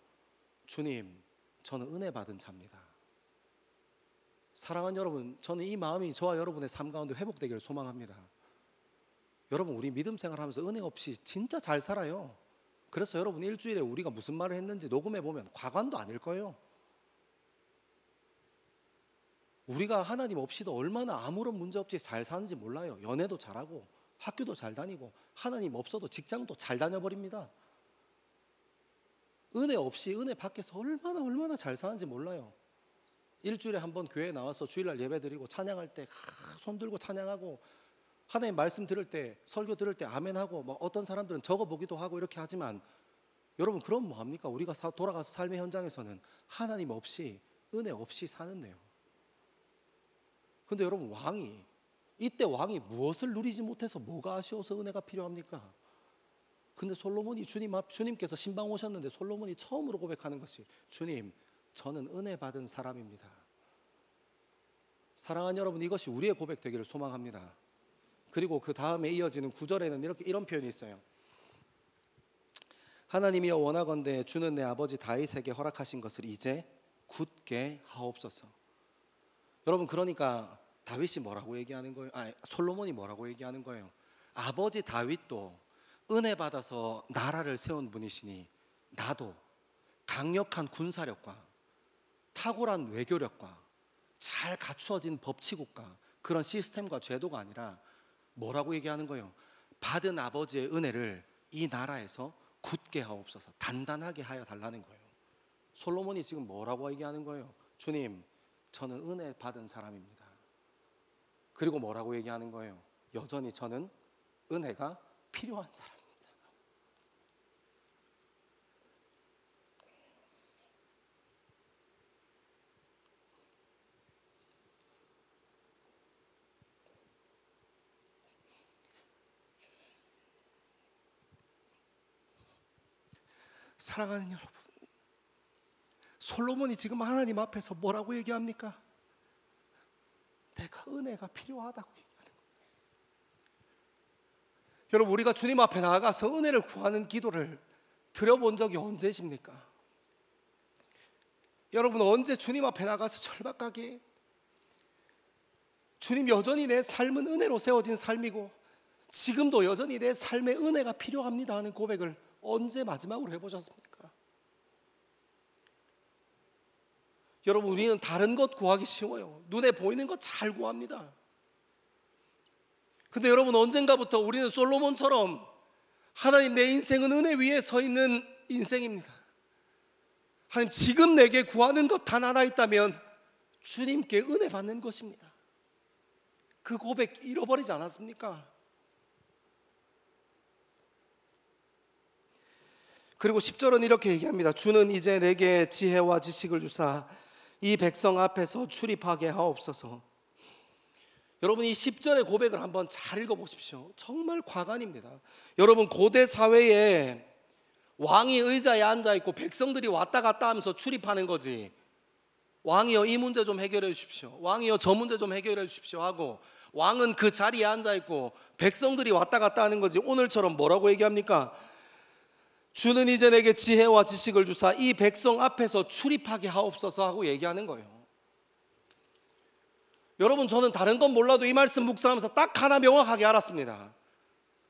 주님, 저는 은혜 받은 자입니다. 사랑하는 여러분, 저는 이 마음이 저와 여러분의 삶 가운데 회복되기를 소망합니다. 여러분, 우리 믿음 생활하면서 은혜 없이 진짜 잘 살아요. 그래서 여러분, 일주일에 우리가 무슨 말을 했는지 녹음해 보면 과관도 아닐 거예요. 우리가 하나님 없이도 얼마나 아무런 문제 없이 잘 사는지 몰라요. 연애도 잘하고 학교도 잘 다니고 하나님 없어도 직장도 잘 다녀버립니다. 은혜 없이 은혜 밖에서 얼마나 잘 사는지 몰라요. 일주일에 한 번 교회에 나와서 주일날 예배 드리고 찬양할 때 손 들고 찬양하고 하나님 말씀 들을 때 설교 들을 때 아멘하고 뭐 어떤 사람들은 적어보기도 하고 이렇게 하지만 여러분, 그럼 뭐합니까? 우리가 돌아가서 삶의 현장에서는 하나님 없이 은혜 없이 사는데요. 근데 여러분, 이때 왕이 무엇을 누리지 못해서 뭐가 아쉬워서 은혜가 필요합니까? 근데 솔로몬이 주님께서 신방 오셨는데 솔로몬이 처음으로 고백하는 것이 주님, 저는 은혜 받은 사람입니다. 사랑하는 여러분, 이것이 우리의 고백 되기를 소망합니다. 그리고 그 다음에 이어지는 9절에는 이런 표현이 있어요. 하나님이여 원하건대 주는 내 아버지 다윗에게 허락하신 것을 이제 굳게 하옵소서. 여러분, 그러니까 다윗이 뭐라고 얘기하는 거예요? 솔로몬이 뭐라고 얘기하는 거예요? 아버지 다윗도 은혜 받아서 나라를 세운 분이시니 나도 강력한 군사력과 탁월한 외교력과 잘 갖추어진 법치국가 그런 시스템과 제도가 아니라 뭐라고 얘기하는 거예요? 받은 아버지의 은혜를 이 나라에서 굳게 하옵소서, 단단하게 하여 달라는 거예요. 솔로몬이 지금 뭐라고 얘기하는 거예요? 주님, 저는 은혜 받은 사람입니다. 그리고 뭐라고 얘기하는 거예요? 여전히 저는 은혜가 필요한 사람입니다. 사랑하는 여러분, 솔로몬이 지금 하나님 앞에서 뭐라고 얘기합니까? 내가 은혜가 필요하다고 얘기하는 거예요. 여러분, 우리가 주님 앞에 나아가서 은혜를 구하는 기도를 드려본 적이 언제십니까? 여러분, 언제 주님 앞에 나가서 절박하게 주님, 여전히 내 삶은 은혜로 세워진 삶이고 지금도 여전히 내 삶에 은혜가 필요합니다 하는 고백을 언제 마지막으로 해보셨습니까? 여러분, 우리는 다른 것 구하기 쉬워요. 눈에 보이는 것 잘 구합니다. 근데 여러분, 언젠가부터 우리는 솔로몬처럼 하나님, 내 인생은 은혜 위에 서 있는 인생입니다. 하나님, 지금 내게 구하는 것 단 하나 있다면 주님께 은혜 받는 것입니다. 그 고백 잃어버리지 않았습니까? 그리고 10절은 이렇게 얘기합니다. 주는 이제 내게 지혜와 지식을 주사 이 백성 앞에서 출입하게 하옵소서. 여러분, 이 10절의 고백을 한번 잘 읽어보십시오. 정말 과관입니다. 여러분, 고대 사회에 왕이 의자에 앉아있고 백성들이 왔다 갔다 하면서 출입하는 거지, 왕이여 이 문제 좀 해결해 주십시오, 왕이여 저 문제 좀 해결해 주십시오 하고 왕은 그 자리에 앉아있고 백성들이 왔다 갔다 하는 거지, 오늘처럼 뭐라고 얘기합니까? 주는 이제 내게 지혜와 지식을 주사 이 백성 앞에서 출입하게 하옵소서 하고 얘기하는 거예요. 여러분, 저는 다른 건 몰라도 이 말씀 묵상하면서 딱 하나 명확하게 알았습니다.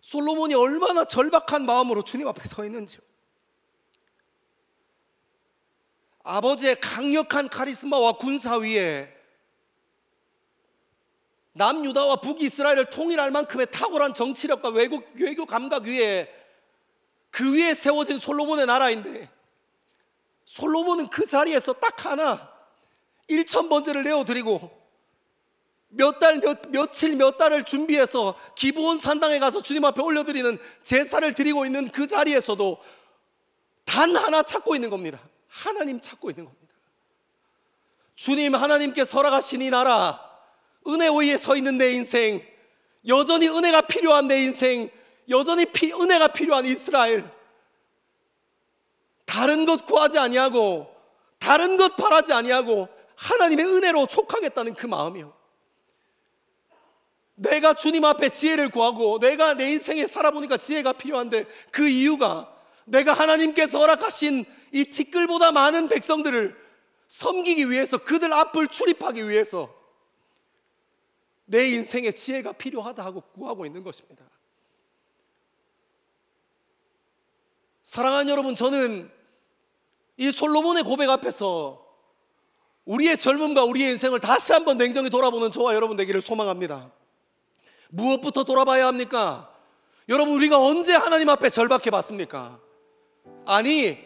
솔로몬이 얼마나 절박한 마음으로 주님 앞에 서 있는지요. 아버지의 강력한 카리스마와 군사 위에 남유다와 북이스라엘을 통일할 만큼의 탁월한 정치력과 외교 감각 위에, 그 위에 세워진 솔로몬의 나라인데, 솔로몬은 그 자리에서 딱 하나 1,000번제를 내어드리고 며칠 몇 달을 준비해서 기브온 산당에 가서 주님 앞에 올려드리는 제사를 드리고 있는 그 자리에서도 단 하나 찾고 있는 겁니다. 하나님 찾고 있는 겁니다. 주님, 하나님께 설악하신 이 나라, 은혜 위에 서 있는 내 인생, 여전히 은혜가 필요한 내 인생, 여전히 은혜가 필요한 이스라엘, 다른 것 구하지 아니하고 다른 것 바라지 아니하고 하나님의 은혜로 촉하겠다는 그 마음이요. 내가 주님 앞에 지혜를 구하고 내가 내 인생에 살아보니까 지혜가 필요한데, 그 이유가 내가 하나님께서 허락하신 이 티끌보다 많은 백성들을 섬기기 위해서, 그들 앞을 출입하기 위해서 내 인생에 지혜가 필요하다 하고 구하고 있는 것입니다. 사랑하는 여러분, 저는 이 솔로몬의 고백 앞에서 우리의 젊음과 우리의 인생을 다시 한번 냉정히 돌아보는 저와 여러분 되기를 소망합니다. 무엇부터 돌아봐야 합니까? 여러분, 우리가 언제 하나님 앞에 절박해 봤습니까? 아니,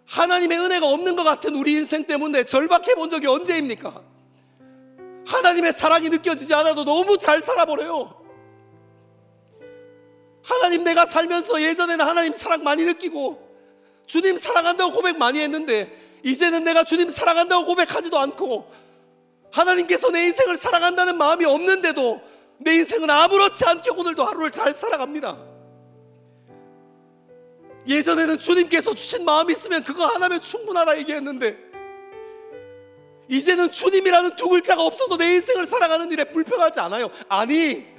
하나님의 은혜가 없는 것 같은 우리 인생 때문에 절박해 본 적이 언제입니까? 하나님의 사랑이 느껴지지 않아도 너무 잘 살아버려요. 하나님, 내가 살면서 예전에는 하나님 사랑 많이 느끼고 주님 사랑한다고 고백 많이 했는데, 이제는 내가 주님 사랑한다고 고백하지도 않고 하나님께서 내 인생을 사랑한다는 마음이 없는데도 내 인생은 아무렇지 않게 오늘도 하루를 잘 살아갑니다. 예전에는 주님께서 주신 마음이 있으면 그거 하나면 충분하다 얘기했는데, 이제는 주님이라는 두 글자가 없어도 내 인생을 살아가는 일에 불편하지 않아요. 아니,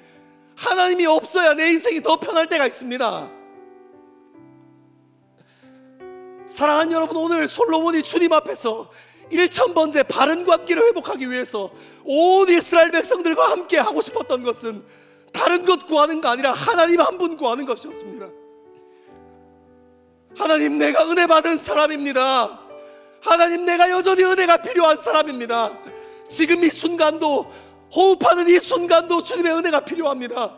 하나님이 없어야 내 인생이 더 편할 때가 있습니다. 사랑하는 여러분, 오늘 솔로몬이 주님 앞에서 1,000번째 바른 관계를 회복하기 위해서 온 이스라엘 백성들과 함께 하고 싶었던 것은 다른 것 구하는 거 아니라 하나님 한 분 구하는 것이었습니다. 하나님, 내가 은혜 받은 사람입니다. 하나님, 내가 여전히 은혜가 필요한 사람입니다. 지금 이 순간도, 호흡하는 이 순간도 주님의 은혜가 필요합니다.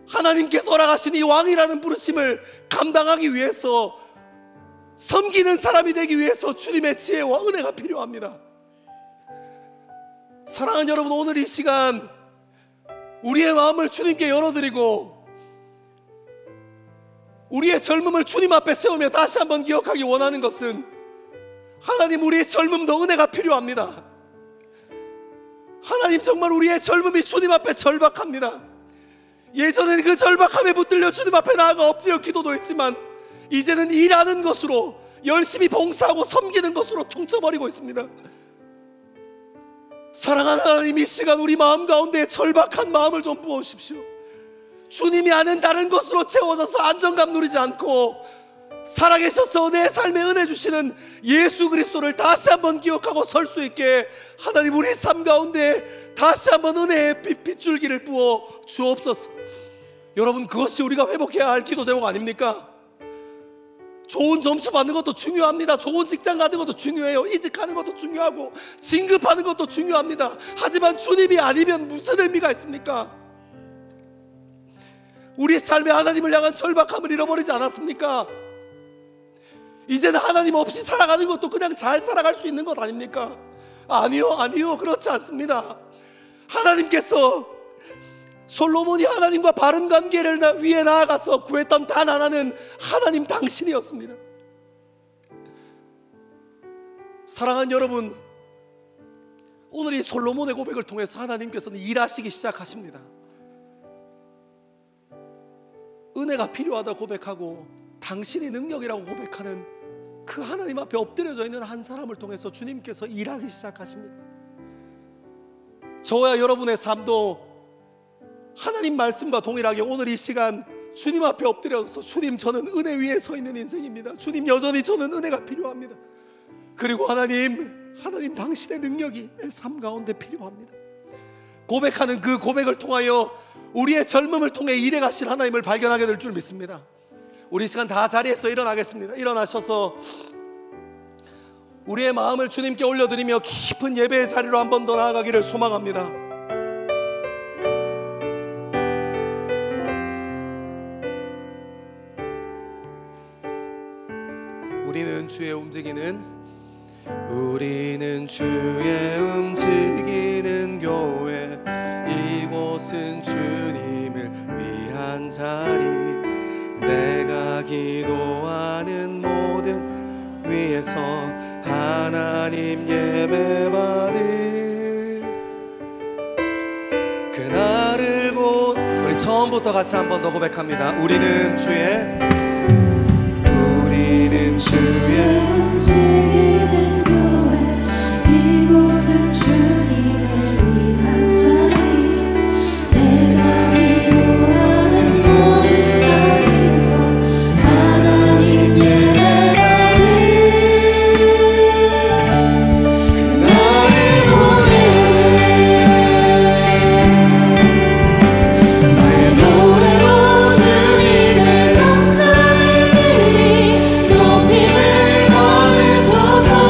하나님께서 허락하신 이 왕이라는 부르심을 감당하기 위해서, 섬기는 사람이 되기 위해서 주님의 지혜와 은혜가 필요합니다. 사랑하는 여러분, 오늘 이 시간 우리의 마음을 주님께 열어드리고 우리의 젊음을 주님 앞에 세우며 다시 한번 기억하기 원하는 것은, 하나님, 우리의 젊음도 은혜가 필요합니다. 하나님, 정말 우리의 젊음이 주님 앞에 절박합니다. 예전에는 그 절박함에 붙들려 주님 앞에 나아가 엎드려 기도도 했지만, 이제는 일하는 것으로, 열심히 봉사하고 섬기는 것으로 퉁쳐버리고 있습니다. 사랑하는 하나님, 이 시간 우리 마음 가운데 절박한 마음을 좀 부어주십시오. 주님이 아는 다른 것으로 채워져서 안정감 누리지 않고 살아계셔서 내 삶에 은혜 주시는 예수 그리스도를 다시 한번 기억하고 설 수 있게 하나님, 우리 삶 가운데 다시 한번 은혜의 빗줄기를 부어 주옵소서. 여러분, 그것이 우리가 회복해야 할 기도 제목 아닙니까? 좋은 점수 받는 것도 중요합니다. 좋은 직장 가는 것도 중요해요. 이직하는 것도 중요하고 진급하는 것도 중요합니다. 하지만 주님이 아니면 무슨 의미가 있습니까? 우리 삶에 하나님을 향한 절박함을 잃어버리지 않았습니까? 이제는 하나님 없이 살아가는 것도 그냥 잘 살아갈 수 있는 것 아닙니까? 아니요, 그렇지 않습니다. 하나님께서 솔로몬이 하나님과 바른 관계를 위해 나아가서 구했던 단 하나는 하나님 당신이었습니다. 사랑하는 여러분, 오늘 이 솔로몬의 고백을 통해서 하나님께서는 일하시기 시작하십니다. 은혜가 필요하다 고백하고 당신이 능력이라고 고백하는 그 하나님 앞에 엎드려져 있는 한 사람을 통해서 주님께서 일하기 시작하십니다. 저와 여러분의 삶도 하나님 말씀과 동일하게 오늘 이 시간 주님 앞에 엎드려서, 주님, 저는 은혜 위에 서 있는 인생입니다. 주님, 여전히 저는 은혜가 필요합니다. 그리고 하나님 당신의 능력이 내 삶 가운데 필요합니다. 고백하는 그 고백을 통하여 우리의 젊음을 통해 일해가실 하나님을 발견하게 될 줄 믿습니다. 우리 시간 다 자리에서 일어나겠습니다. 일어나셔서 우리의 마음을 주님께 올려드리며 깊은 예배의 자리로 한 번 더 나아가기를 소망합니다. 우리는 주의 움직이는 교회, 이곳은 주님을 위한 자리, 내가 기도하는 모든 위에서 하나님 예배받을 그날을 곧. 우리 처음부터 같이 한 번 더 고백합니다. 우리는 주의 움직이는 교회, 이곳은 주님을 위한 자리, 내가 기도하는 모든 땅에서 하나님 예배받을 그날을 보내. 나의 노래로 주님의 성전을 드리 높임을 거두소서.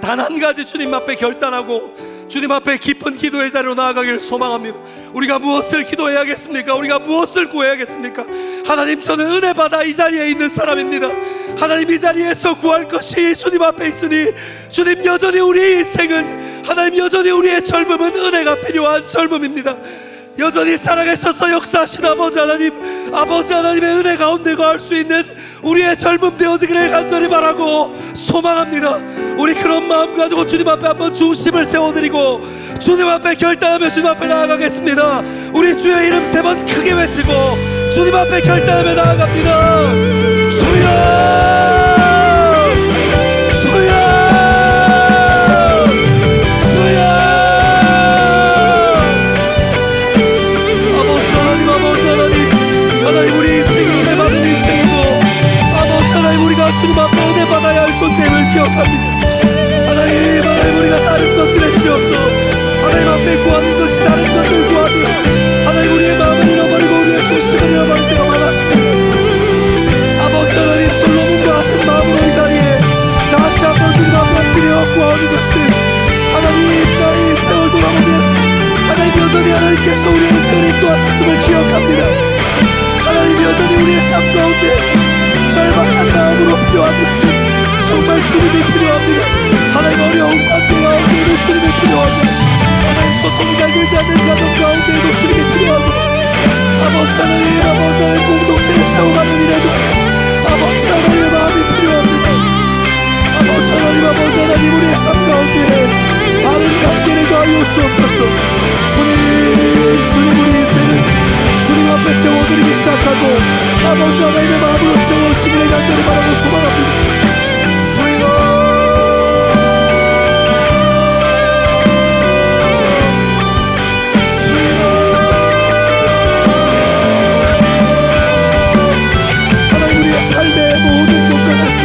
단 한 가지 주님 앞에 결단하고 주님 앞에 깊은 기도의 자리로 나아가기를 소망합니다. 우리가 무엇을 기도해야겠습니까? 우리가 무엇을 구해야겠습니까? 하나님, 저는 은혜 받아 이 자리에 있는 사람입니다. 하나님, 이 자리에서 구할 것이 주님 앞에 있으니 주님, 여전히 우리의 인생은, 하나님, 여전히 우리의 젊음은 은혜가 필요한 젊음입니다. 여전히 살아계셔서 역사하신 아버지 하나님, 아버지 하나님의 은혜 가운데 거할 수 있는 우리의 젊음 되어지기를 간절히 바라고 소망합니다. 우리 그런 마음 가지고 주님 앞에 한번 중심을 세워드리고 주님 앞에 결단하며 주님 앞에 나아가겠습니다. 우리 주의 이름 3번 크게 외치고 주님 앞에 결단하며 나아갑니다. 주여, 하나님, 우리 인생이 은혜 받은 인생이고 아버지 하나님, 우리가 주님 앞에 은혜 받아야 할 존재임을 기억합니다. 하나님, 하나님, 우리가 다른 것들에 치여서 하나님 앞에 구하는 것이 다른 것들 구하며 하나님, 우리의 마음을 잃어버리고 우리의 중심을 잃어버릴 때가 많았습니다. 아버지 하나님, 솔로몬과 같은 마음으로 이 자리에 다시 한번 주님 앞에 엎드려 구하는 것이 하나님, 나의 인생을 돌아보면 하나님, 여전히 하나님께서 우리의 인생을 인도하셨음을 기억합니다. 하나님, 여전히 우리의 삶 가운데 절박한 마음으로 필요한 것은 정말 주님이 필요합니다. 하나님, 어려운 관계 가운데에도 주님이 필요합니다. 하나님, 소통이 잘 되지 않는 가정 가운데에도 주님이 필요하고 아버지 하나님, 공동체를 세워가는 일에도 아버지 하나님의 마음이 필요합니다. 아버지 하나님, 우리의 삶 가운데 바른 관계를 더하여 주옵소서. 주님, 우리 인생을 주님 앞에 세워드리기 시작하고 아버지 하나님의 마음으로 채워주시기를 간절히 바라고 소망합니다. 주여, 하나님, 우리의 삶의 모든 공간에서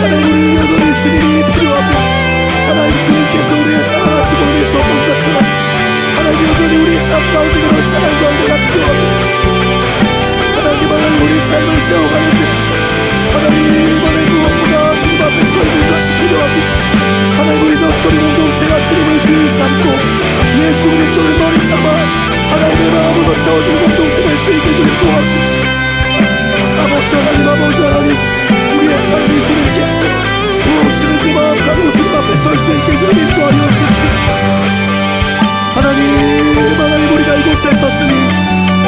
하나님, 우리 여전히 주님이 필요합니다. 하나님, 주님께서 우리를 사랑하시고 우리의 소원 것처럼 하나님, 여전히 우리의 삶 가운데 그런 사랑과 은혜가 필요합니다. 하나님, 우리 삶을 세워가는데 하나님, 무엇보다 주님 앞에 서 있는 것이 필요합니다. 하나님, 우리 덕스토리 공동체가 주님을 주인 삼고 예수 그리스도를 머리 삼아 하나님의 마음으로 세워주는 공동체 될 수 있게 주님 도와주십시오. 아버지 하나님, 우리의 삶이 주님께서 부어주시는 그 마음 가지고 주님 앞에 설 수 있게 주님 인도하여 주십시오. 하나님, 우리가 이곳에 섰으니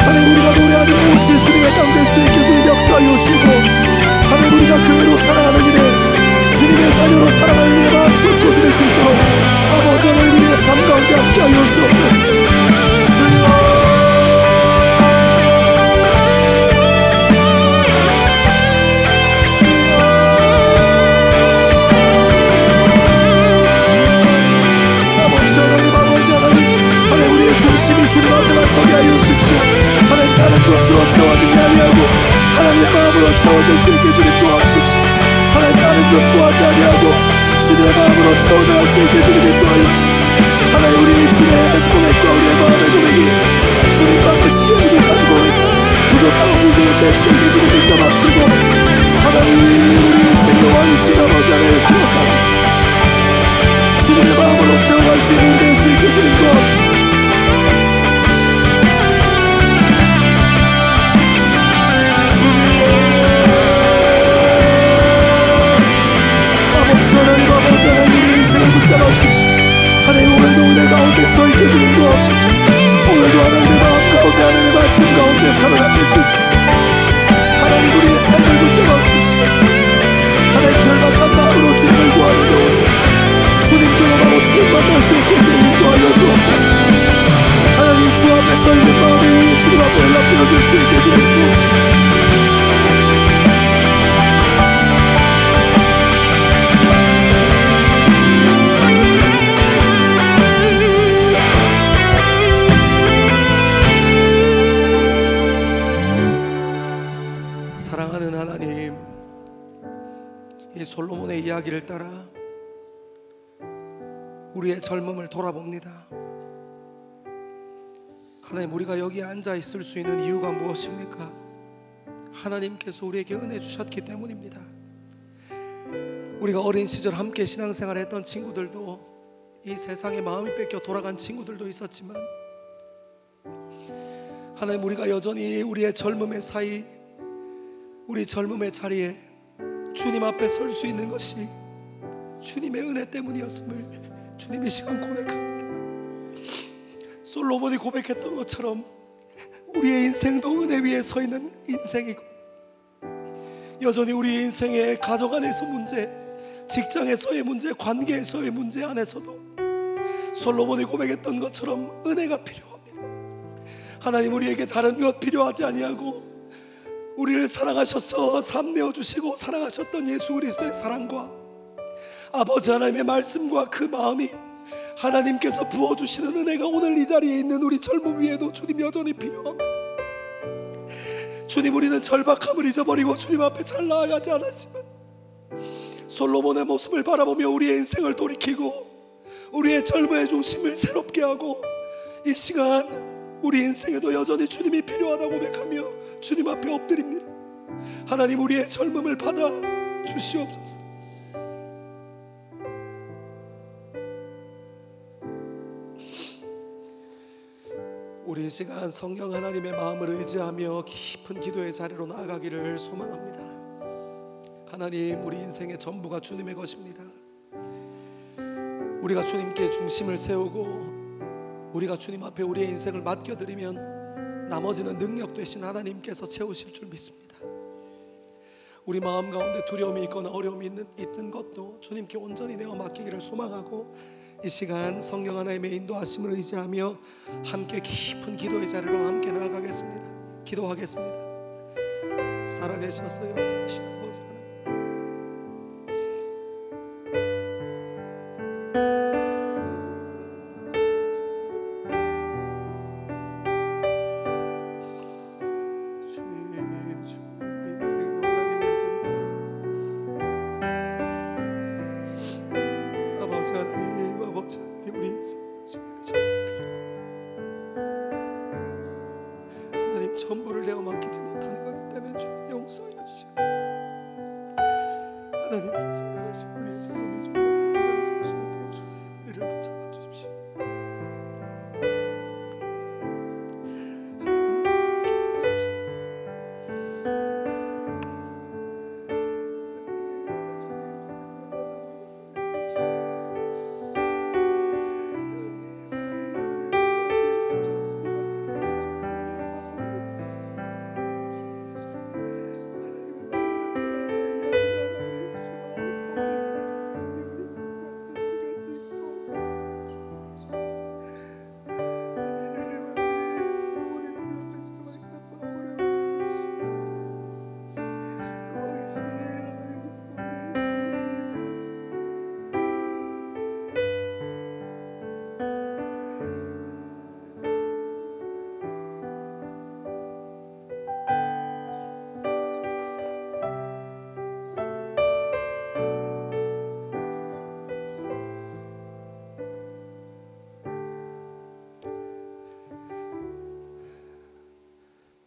하나님, 우리가 노래하는 곳이 주님의 땅 될 수 있게 주님 역사하여 주시고 하나님, 우리가 교회로 살아가는 일에 주님의 자녀로 살아가는 일에 마음껏 드릴 수 있도록 아버지 하나님, 우리의 삶 가운데 함께하여 주옵소서. 중심이 주님 앞에만 서게 하여 주십시오. 하나님, 다른 것으로 채워지지 아니하고 하나님의 마음으로 채워질 수 있게 주님 도와주십시오. 하나님, 다른 것 구하지 아니하고 주님의 마음으로 채워져 갈 수 있게 주님 인도하여 주십시오. 하나님, 우리 입술의 고백과 우리의 마음의 고백이 주님 받으시기에 부족하고 무거운 될 수 있게 주님 붙잡아주시고 하나님, 우리 인생의 왕이신 아버지 하나님을 기억하고 주님의 마음으로 채워갈 수 있는 될 수 있게 주님 도와주십시오. 하나님, 우리 인생을 붙잡아주십시오. 하나님, 오늘도 은혜 가운데 서있게 주님 도와주십시오. 오늘도 하나님의 마음 가운데 하나님의 말씀 가운데 살아남을 수 있게 하나님, 우리의 삶을 붙잡아주십시오. 하나님, 절박한 마음으로 주님을 구하는 영혼 주님 경험하고 주님 만날 수 있게 주님 인도하여 주옵소서. 하나님, 주 앞에 서있는 마음이 주님 앞에 연락되어질 수 있게 주님 도와주십시오. 사랑하는 하나님, 이 솔로몬의 이야기를 따라 우리의 젊음을 돌아봅니다. 하나님, 우리가 여기 앉아 있을 수 있는 이유가 무엇입니까? 하나님께서 우리에게 은혜 주셨기 때문입니다. 우리가 어린 시절 함께 신앙생활 했던 친구들도 이 세상에 마음이 뺏겨 돌아간 친구들도 있었지만 하나님, 우리가 여전히 우리의 젊음의 사이, 우리 젊음의 자리에 주님 앞에 설 수 있는 것이 주님의 은혜 때문이었음을 주님 이 시간 고백합니다. 솔로몬이 고백했던 것처럼 우리의 인생도 은혜 위에 서 있는 인생이고, 여전히 우리의 인생의 가정 안에서 문제, 직장에서의 문제, 관계에서의 문제 안에서도 솔로몬이 고백했던 것처럼 은혜가 필요합니다. 하나님, 우리에게 다른 것 필요하지 아니하고 우리를 사랑하셔서 삶 내어주시고 사랑하셨던 예수 그리스도의 사랑과 아버지 하나님의 말씀과 그 마음이 하나님께서 부어주시는 은혜가 오늘 이 자리에 있는 우리 젊음 위에도 주님 여전히 필요합니다. 주님, 우리는 절박함을 잊어버리고 주님 앞에 잘 나아가지 않았지만 솔로몬의 모습을 바라보며 우리의 인생을 돌이키고 우리의 젊음의 중심을 새롭게 하고 이 시간 우리 인생에도 여전히 주님이 필요하다고 고백하며 주님 앞에 엎드립니다. 하나님, 우리의 젊음을 받아 주시옵소서. 우리 이 시간 성령 하나님의 마음을 의지하며 깊은 기도의 자리로 나아가기를 소망합니다. 하나님, 우리 인생의 전부가 주님의 것입니다. 우리가 주님께 중심을 세우고 우리가 주님 앞에 우리의 인생을 맡겨드리면 나머지는 능력 되신 하나님께서 채우실 줄 믿습니다. 우리 마음 가운데 두려움이 있거나 어려움이 있는 것도 주님께 온전히 내어 맡기기를 소망하고 이 시간 성령 하나님의 인도하심을 의지하며 함께 깊은 기도의 자리로 함께 나아가겠습니다. 기도하겠습니다. 살아계셔서 역사하시는 아버지 하나님, 전부를 내어 맡기지 못하는 것 있다면 주님 용서해 주시고 하나님께서 살아계신 우리의 삶의 주님 앞에 설 수 있도록 주님 우리를 붙잡아 주십시오.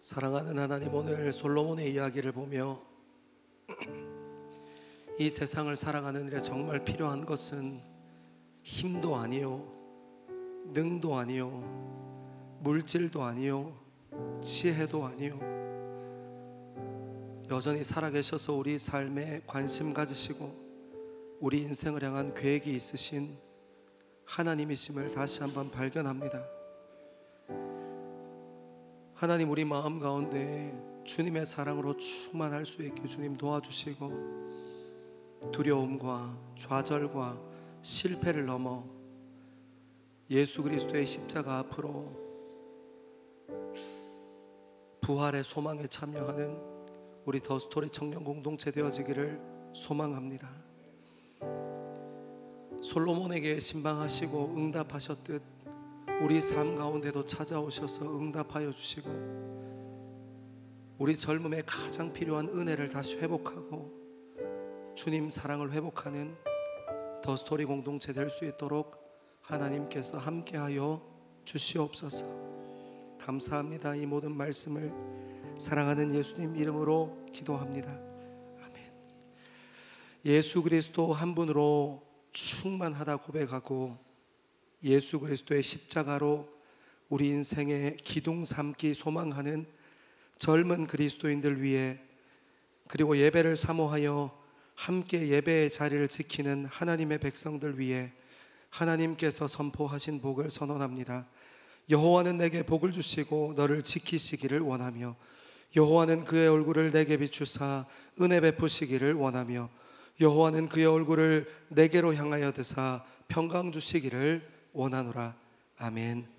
사랑하는 하나님, 오늘 솔로몬의 이야기를 보며 이 세상을 살아가는 일에 정말 필요한 것은 힘도 아니요, 능도 아니요, 물질도 아니요, 지혜도 아니요, 여전히 살아계셔서 우리 삶에 관심 가지시고 우리 인생을 향한 계획이 있으신 하나님이심을 다시 한번 발견합니다. 하나님, 우리 마음 가운데 주님의 사랑으로 충만할 수 있게 주님 도와주시고 두려움과 좌절과 실패를 넘어 예수 그리스도의 십자가 앞으로 부활의 소망에 참여하는 우리 더스토리 청년 공동체 되어지기를 소망합니다. 솔로몬에게 신방하시고 응답하셨듯 우리 삶 가운데도 찾아오셔서 응답하여 주시고 우리 젊음에 가장 필요한 은혜를 다시 회복하고 주님 사랑을 회복하는 더스토리 공동체 될 수 있도록 하나님께서 함께하여 주시옵소서. 감사합니다. 이 모든 말씀을 사랑하는 예수님 이름으로 기도합니다. 아멘. 예수 그리스도 한 분으로 충만하다 고백하고 예수 그리스도의 십자가로 우리 인생의 기둥 삼기 소망하는 젊은 그리스도인들 위해, 그리고 예배를 사모하여 함께 예배의 자리를 지키는 하나님의 백성들 위해 하나님께서 선포하신 복을 선언합니다. 여호와는 내게 복을 주시고 너를 지키시기를 원하며, 여호와는 그의 얼굴을 내게 비추사 은혜 베푸시기를 원하며, 여호와는 그의 얼굴을 내게로 향하여 드사 평강 주시기를 원하노라. 아멘.